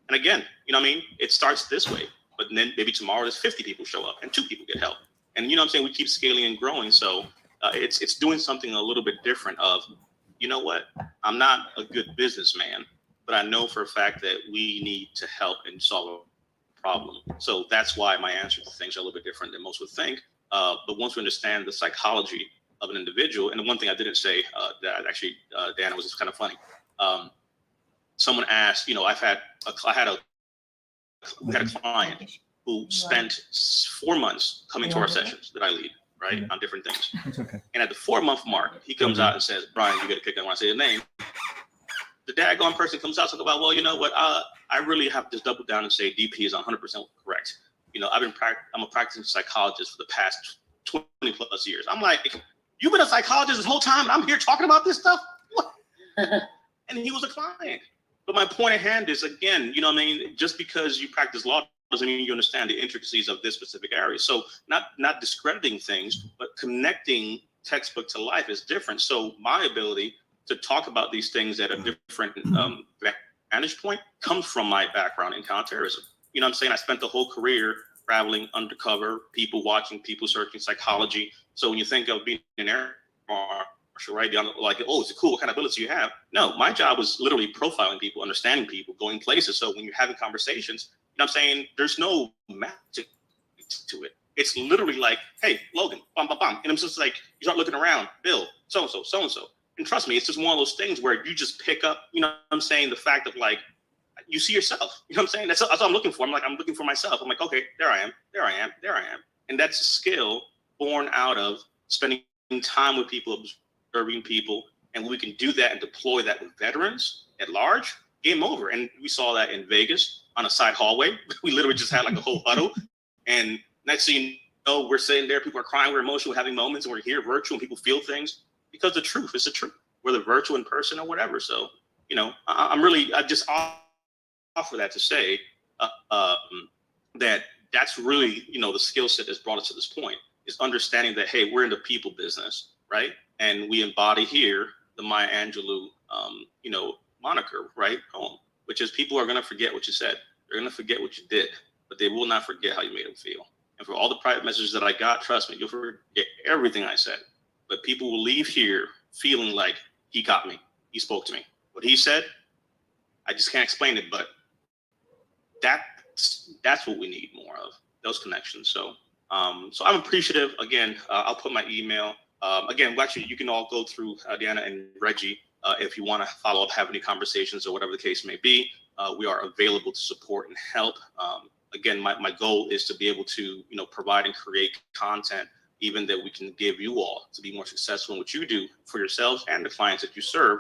And again, it starts this way, but then maybe tomorrow there's 50 people show up and 2 people get help. And we keep scaling and growing. So it's doing something a little bit different of, you know what, I'm not a good businessman, but I know for a fact that we need to help and solve a problem. So that's why my answer to things are a little bit different than most would think. But once we understand the psychology of an individual, and the one thing I didn't say that actually, Dana, was just kind of funny. Someone asked, we had a client who spent 4 months coming to our sessions that I lead, right, on different things. It's okay. And at the 4-month mark, he comes out and says, Brian, you get a kick. I want to say the name. The daggone person comes out and talks about, well, you know what? I really have to double down and say DP is 100% correct. I'm a practicing psychologist for the past 20 plus years. I'm like, you've been a psychologist this whole time and I'm here talking about this stuff? What? And he was a client. But my point at hand is, again, just because you practice law doesn't mean you understand the intricacies of this specific area. So not discrediting things, but connecting textbook to life is different. So my ability to talk about these things at a different vantage point comes from my background in counterterrorism. You know what I'm saying? I spent the whole career traveling undercover, people watching, people searching, psychology. So when you think of being an air marshal, right, like, oh, it's cool, what kind of abilities you have? No, my job was literally profiling people, understanding people, going places. So when you're having conversations, you know what I'm saying, there's no magic to it. It's literally like, hey, Logan, bum, bum, bum. And I'm just like, you start looking around, Bill, so-and-so, so-and-so. And trust me, it's just one of those things where you just pick up, you know what I'm saying, the fact of like, you see yourself, you know what I'm saying? That's what I'm looking for. I'm looking for myself. I'm like, okay, there I am. And that's a skill born out of spending time with people, observing people. And when we can do that and deploy that with veterans at large, game over. And we saw that in Vegas on a side hallway. We literally just had like a whole huddle. And next thing you know, we're sitting there, people are crying, we're emotional, we're having moments, and we're here virtual, and people feel things because the truth is the truth, whether virtual, in person, or whatever. So, you know, I just offer that to say that that's really, you know, the skill set that's brought us to this point, is understanding that, hey, we're in the people business, right? And we embody here the Maya Angelou, you know, moniker, right? Home, which is people are going to forget what you said. They're going to forget what you did, but they will not forget how you made them feel. And for all the private messages that I got, trust me, you'll forget everything I said. But people will leave here feeling like he got me. He spoke to me. What he said, I just can't explain it, but that's what we need more of, those connections. So so I'm appreciative. Again, I'll put my email. Again, actually, you can all go through Deanna and Reggie if you want to follow up, have any conversations, or whatever the case may be. We are available to support and help. Again, my goal is to be able to, you know, provide and create content, even that we can give you all to be more successful in what you do for yourselves and the clients that you serve.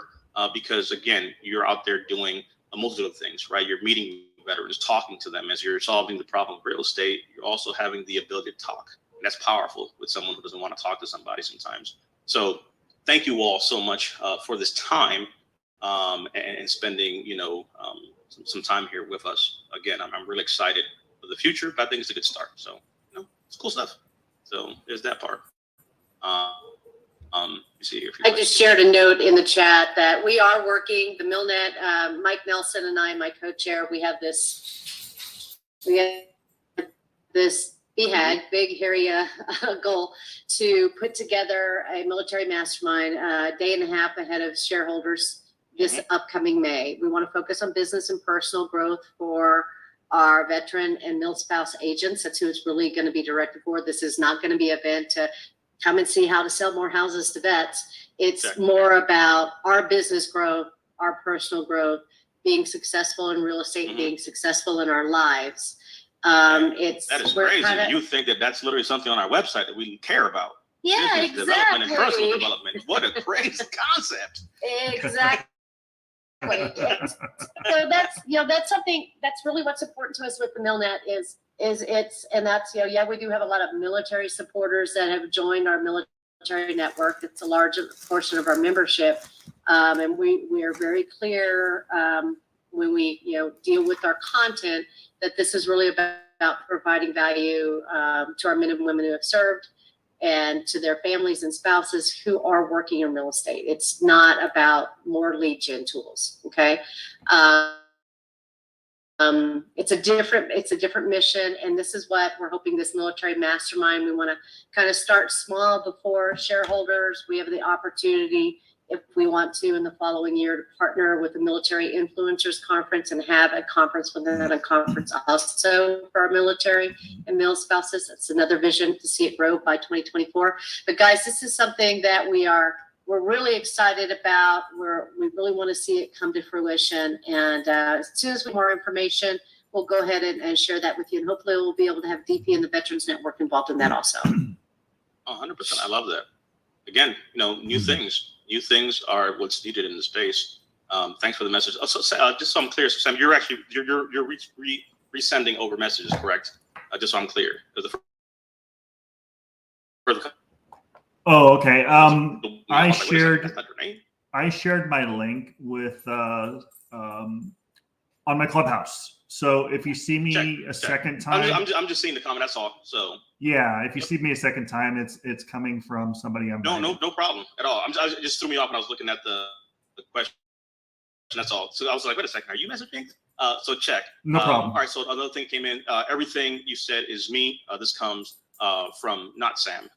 Because again, you're out there doing a multitude of things, right? You're meeting veterans, talking to them as you're solving the problem of real estate. You're also having the ability to talk. And that's powerful with someone who doesn't want to talk to somebody sometimes. So thank you all so much for this time and spending, you know, some time here with us. Again, I'm really excited for the future, but I think it's a good start. So, you know, it's cool stuff. So there's that part. You see here. I just shared a note in the chat that we are working, the Milnet, Mike Nelson and I, my co-chair, we had this BHAG, big hairy goal to put together a military mastermind a day and a half ahead of shareholders this upcoming May. We want to focus on business and personal growth for our veteran and mil spouse agents. That's who it's really going to be directed for. This is not going to be an event to come and see how to sell more houses to vets. It's more about our business growth, our personal growth, being successful in real estate, being successful in our lives. That is crazy. You think that that's literally something on our website that we care about? Yeah, business development and personal development. What a crazy concept. Exactly. So that's, you know, that's something that's really what's important to us with the Milnet is it's, and that's, you know, yeah, we do have a lot of military supporters that have joined our military network. It's a large portion of our membership. And we are very clear when we, you know, deal with our content that this is really about providing value to our men and women who have served and to their families and spouses who are working in real estate. It's not about more lead gen tools. Okay. It's a different mission. And this is what we're hoping this military mastermind, we want to kind of start small before shareholders. We have the opportunity, if we want to, in the following year, to partner with the Military Influencers Conference and have a conference within a conference also for our military and male spouses. That's another vision to see it grow by 2024. But guys, this is something that we're really excited about. We really want to see it come to fruition. And as soon as we have more information, we'll go ahead and share that with you. And hopefully we'll be able to have DP and the Veterans Network involved in that also. 100%. I love that. Again, you know, new things. New things are what's needed in the space. Thanks for the message. Also, just so I'm clear, so Sam, you're resending over messages, correct? Just so I'm clear. Oh, okay. I shared my link with on my Clubhouse. So if you see me a second time, I'm just seeing the comment. That's all. So yeah, if you see me a second time, it's coming from somebody I'm no problem at all. I just threw me off when I was looking at the question. That's all. So I was like, wait a second, are you messaging? So check. No problem. All right. So another thing came in. Everything you said is me. This comes from not Sam.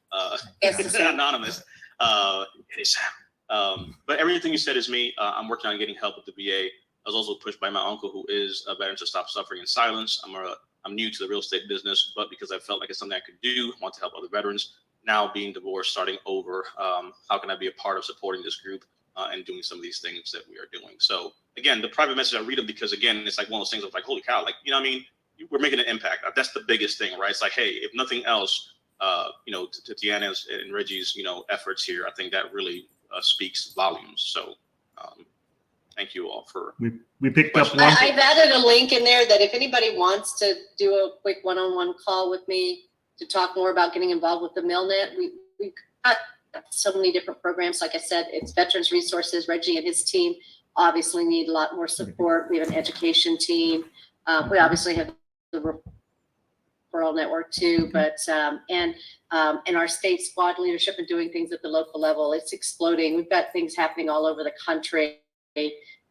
Yes, It's Sam. anonymous. It is Sam. But everything you said is me. I'm working on getting help with the VA. I was also pushed by my uncle, who is a veteran, to stop suffering in silence. I'm new to the real estate business, but because I felt like it's something I could do, I want to help other veterans. Now being divorced, starting over, how can I be a part of supporting this group and doing some of these things that we are doing? So again, the private message, I read them because, again, it's like one of those things of like, holy cow, like, you know what I mean? We're making an impact. That's the biggest thing, right? It's like, hey, if nothing else, to Deanna's and Reggie's, efforts here, I think that really speaks volumes. So thank you all for. We picked up one. I've added a link in there that if anybody wants to do a quick one-on-one call with me to talk more about getting involved with the MilNet, we've got so many different programs. Like I said, it's Veterans Resources. Reggie and his team obviously need a lot more support. We have an education team. We obviously have the referral network too, but and our state squad leadership and doing things at the local level, it's exploding. We've got things happening all over the country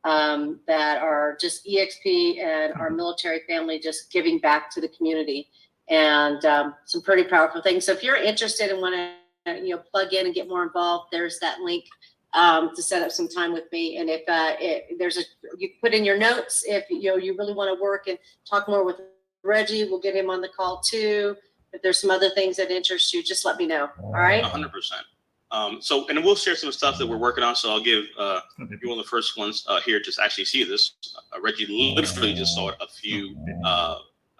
that are just EXP and our military family just giving back to the community, and some pretty powerful things. So if you're interested and want to plug in and get more involved, there's that link to set up some time with me. And if you put in your notes, if you really want to work and talk more with Reggie, we'll get him on the call too. If there's some other things that interest you, just let me know. All right. 100%. So, and we'll share some stuff that we're working on. So I'll give you one of the first ones here to actually see this. Reggie literally just saw it a few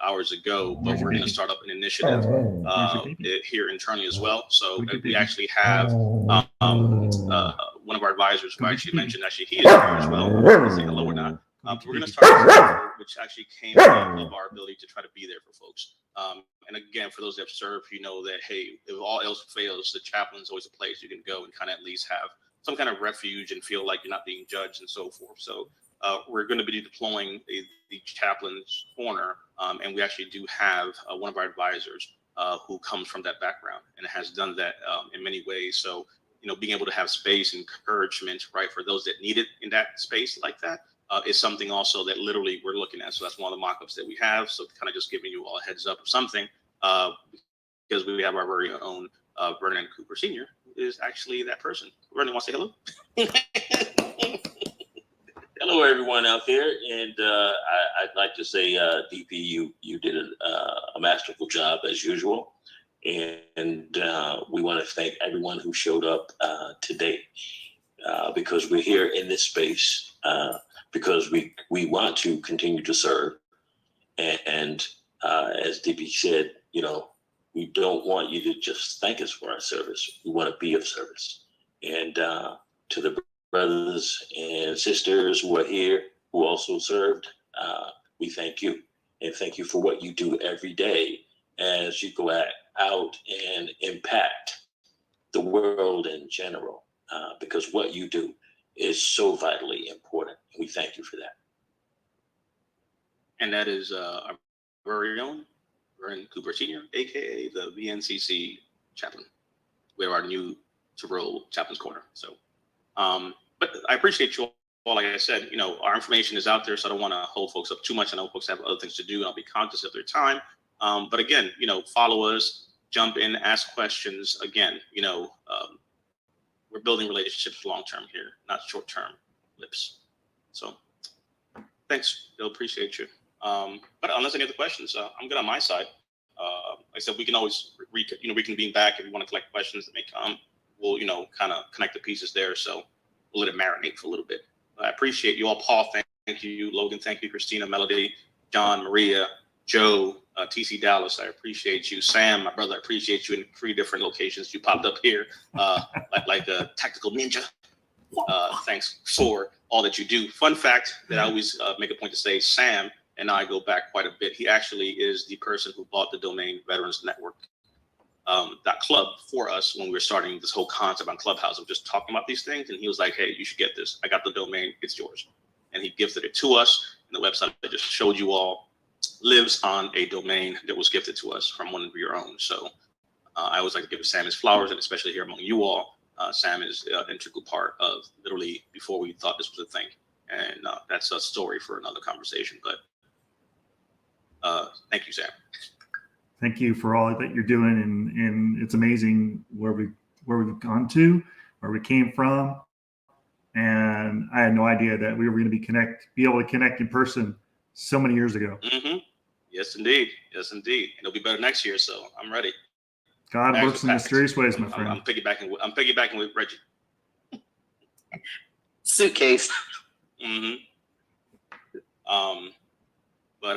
hours ago, but we're going to start up an initiative here internally as well. So we actually have one of our advisors who I actually mentioned, actually he is here as well. Say hello or not. We're going to start something which actually came out of our ability to try to be there for folks. And again, for those that have served, you know that, hey, if all else fails, the chaplain is always a place you can go and kind of at least have some kind of refuge and feel like you're not being judged and so forth. So we're going to be deploying the chaplain's corner. And we actually do have one of our advisors who comes from that background and has done that in many ways. So, being able to have space and encouragement, right, for those that need it in that space like that is something also that literally we're looking at. So that's one of the mock-ups that we have. So kind of just giving you all a heads up of something because we have our very own Vernon Cooper Sr. is actually that person. Vernon, want to say hello? Hello, everyone out there, and I'd like to say, DP, you did a masterful job as usual, and we want to thank everyone who showed up today because we're here in this space because we want to continue to serve, and as DP said, we don't want you to just thank us for our service. We want to be of service, and to the brothers and sisters who are here, who also served, we thank you. And thank you for what you do every day as you go out and impact the world in general, because what you do is so vitally important. And we thank you for that. And that is our very own Vernon Cooper Sr., aka the VNCC chaplain. We have our new to roll chaplain's corner. So but I appreciate you all. Like I said, our information is out there, so I don't want to hold folks up too much. I know folks have other things to do, and I'll be conscious of their time. But again, follow us, jump in, ask questions. Again, we're building relationships long-term here, not short-term lips. So thanks. They'll appreciate you. But unless any other questions, I'm good on my side. Like I said, we can always reconvene back if you want to collect questions that may come. We'll, kind of connect the pieces there. So we'll let it marinate for a little bit. I appreciate you all. Paul, thank you. Logan, thank you. Christina, Melody, John, Maria, Joe, TC Dallas, I appreciate you. Sam, my brother, I appreciate you in 3 different locations. You popped up here like a tactical ninja. Thanks for all that you do. Fun fact that I always make a point to say, Sam and I go back quite a bit. He actually is the person who bought the domain Veterans Network .club for us when we were starting this whole concept on Clubhouse of just talking about these things. And he was like, hey, you should get this. I got the domain. It's yours. And he gifted it to us. And the website I just showed you all lives on a domain that was gifted to us from one of your own. So I always like to give Sam his flowers, and especially here among you all, Sam is an integral part of literally before we thought this was a thing. And that's a story for another conversation. But thank you, Sam. Thank you for all that you're doing, and it's amazing where we've gone to, where we came from, and I had no idea that we were going to be able to connect in person so many years ago. Mm-hmm. Yes, indeed. Yes, indeed. And it'll be better next year, so I'm ready. God Bags works are in packed. mysterious ways, my friend. I'm piggybacking with Reggie. Suitcase. Mm-hmm. But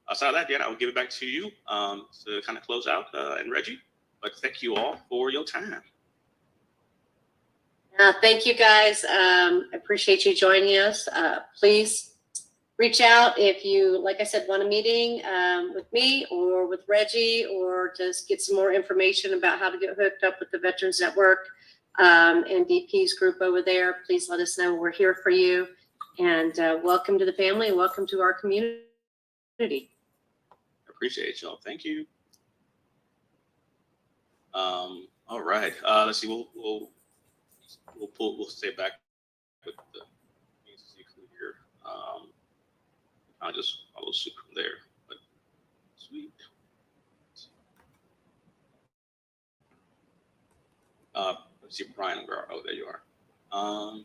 outside of that, Dan, I will give it back to you to kind of close out, and Reggie. But thank you all for your time. Thank you, guys. I appreciate you joining us. Please reach out if you, like I said, want a meeting with me or with Reggie, or just get some more information about how to get hooked up with the Veterans Network and DP's group over there. Please let us know. We're here for you. And welcome to the family and welcome to our community. Appreciate y'all. Thank you. All right. Let's see. We'll stay back with the VNCC crew here. I'll just follow suit from there. But sweet. Let's see, Brian. Oh, there you are. Oh,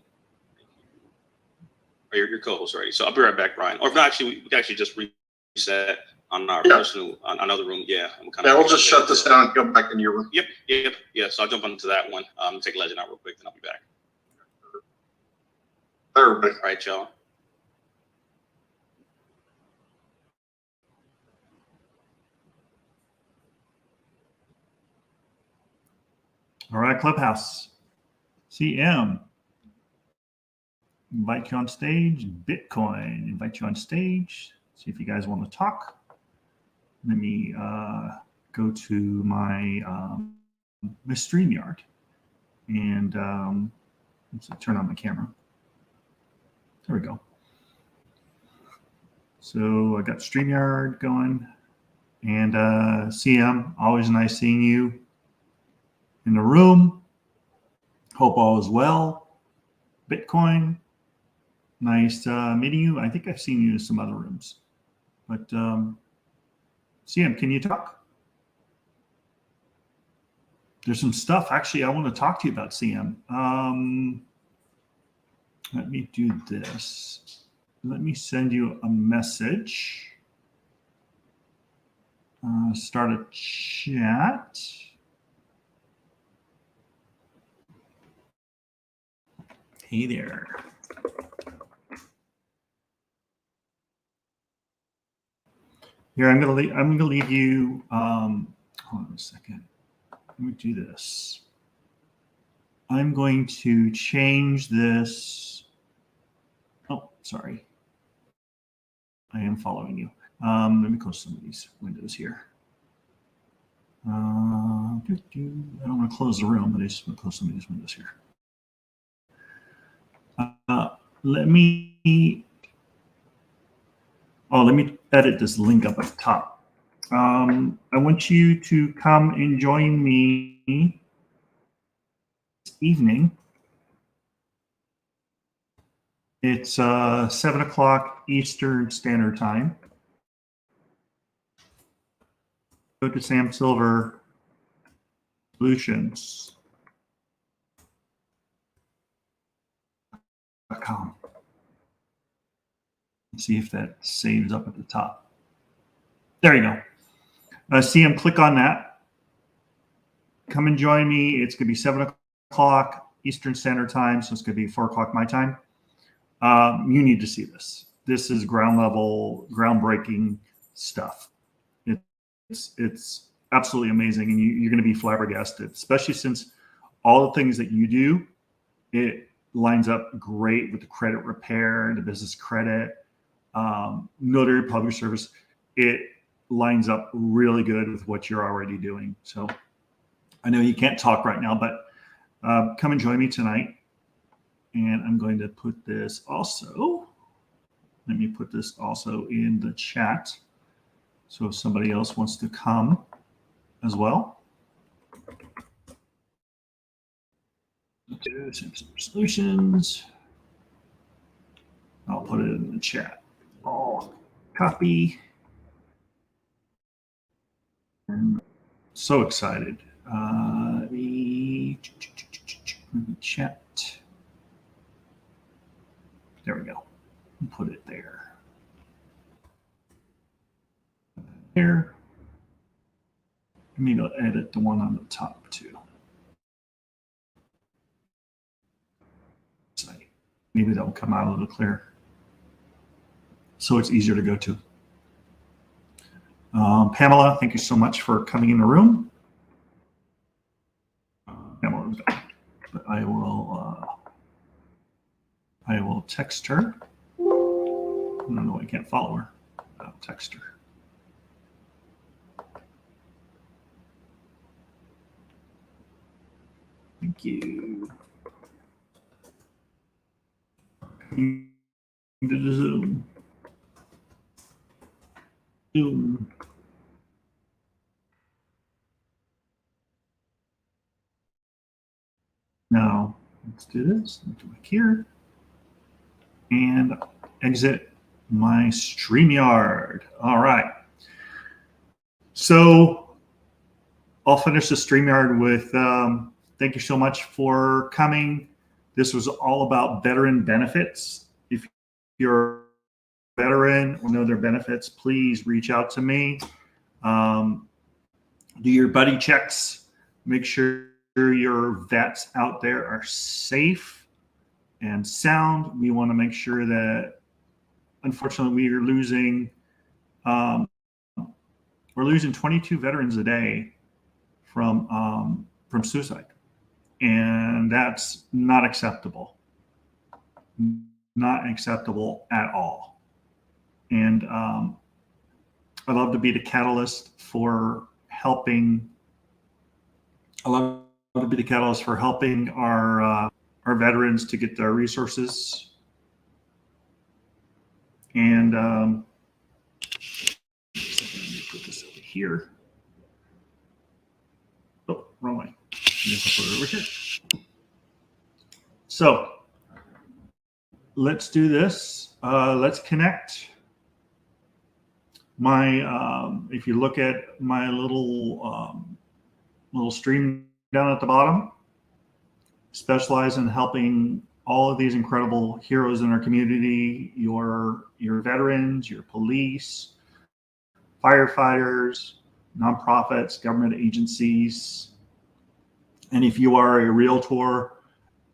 your co-host already. So I'll be right back, Brian. Or if not, actually, we can actually just reset on our personal on another room. Yeah. We'll just shut this down and go back in your room. Yep. Yeah. So I'll jump into that one. Take Legend out real quick, then I'll be back. Everybody. All right, y'all. All right, Clubhouse. CM. Invite you on stage. Bitcoin. Invite you on stage. See if you guys want to talk. Let me go to my StreamYard and let's turn on my camera. There we go. So I got StreamYard going, and CM, always nice seeing you in the room. Hope all is well. Bitcoin, nice meeting you. I think I've seen you in some other rooms, but CM, can you talk? There's some stuff actually I want to talk to you about, CM. Let me do this. Let me send you a message. Start a chat. Hey there. Here, I'm gonna leave you. Hold on a second. Let me do this. I'm going to change this. Oh, sorry. I am following you. Let me close some of these windows here. I don't want to close the room, but I just want to close some of these windows here. Let me edit this link up at the top. I want you to come and join me this evening. It's 7 o'clock Eastern Standard Time. Go to Sam Silver Solutions.com. See if that saves up at the top. There you go. CM, click on that. Come and join me. It's going to be 7 o'clock Eastern Standard Time, so it's going to be 4 o'clock my time. You need to see this. This is ground level, groundbreaking stuff. It's absolutely amazing, and you're going to be flabbergasted, especially since all the things that you do, it lines up great with the credit repair, the business credit, notary public service. It lines up really good with what you're already doing. So I know you can't talk right now, but come and join me tonight. And I'm going to put this also. Let me put this also in the chat. So if somebody else wants to come as well. Solutions. I'll put it in the chat. Oh, copy. I'm so excited. The chat. There we go. Put it there. Here. I need to edit the one on the top too. Maybe that will come out a little clear, so it's easier to go to. Pamela, thank you so much for coming in the room. Pamela's back, but I will text her. I don't know. I can't follow her. I'll text her. Thank you. Into the Zoom. Zoom. Now, let's do this. Let's click here and exit my StreamYard. All right. So I'll finish the StreamYard with thank you so much for coming. This was all about veteran benefits. If you're a veteran or know their benefits, please reach out to me. Do your buddy checks. Make sure your vets out there are safe and sound. We want to make sure that, unfortunately, we are losing 22 veterans a day from suicide, and that's not acceptable. Not acceptable at all. And I love to be the catalyst for helping. I love to be the catalyst for helping our veterans to get their resources. And let me put this over here. Oh, wrong way. I guess I'll put it over here. So let's do this. Let's connect. If you look at my little stream down at the bottom, specialize in helping all of these incredible heroes in our community, your veterans, your police, firefighters, nonprofits, government agencies. And if you are a realtor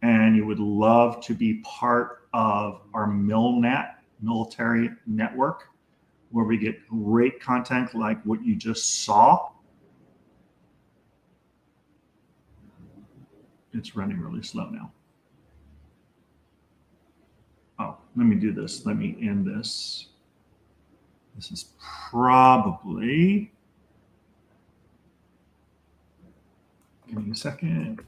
and you would love to be part of our MilNet, military network, where we get great content like what you just saw. It's running really slow now. Oh, let me do this. Let me end this. This is probably, give me a second.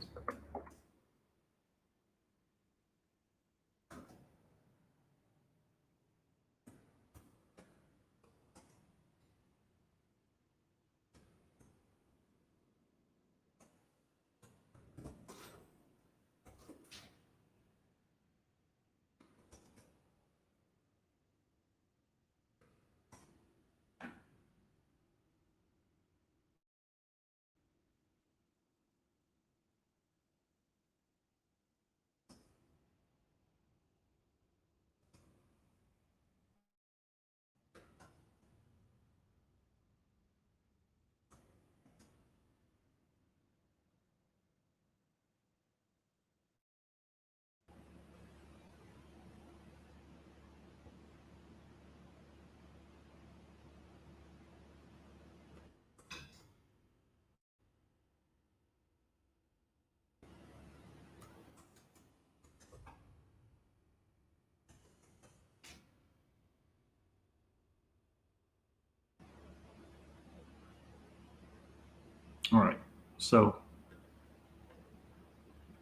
All right, so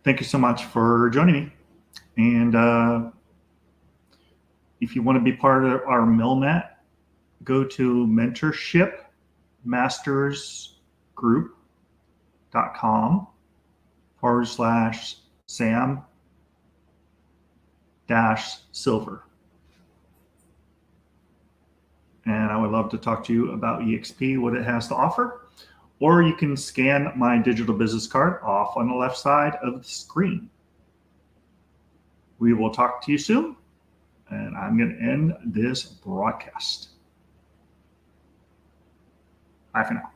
thank you so much for joining me. And if you want to be part of our MilNet, go to mentorshipmastersgroup.com/Sam-Silver. and I would love to talk to you about EXP, what it has to offer. Or you can scan my digital business card off on the left side of the screen. We will talk to you soon, and I'm going to end this broadcast. Bye for now.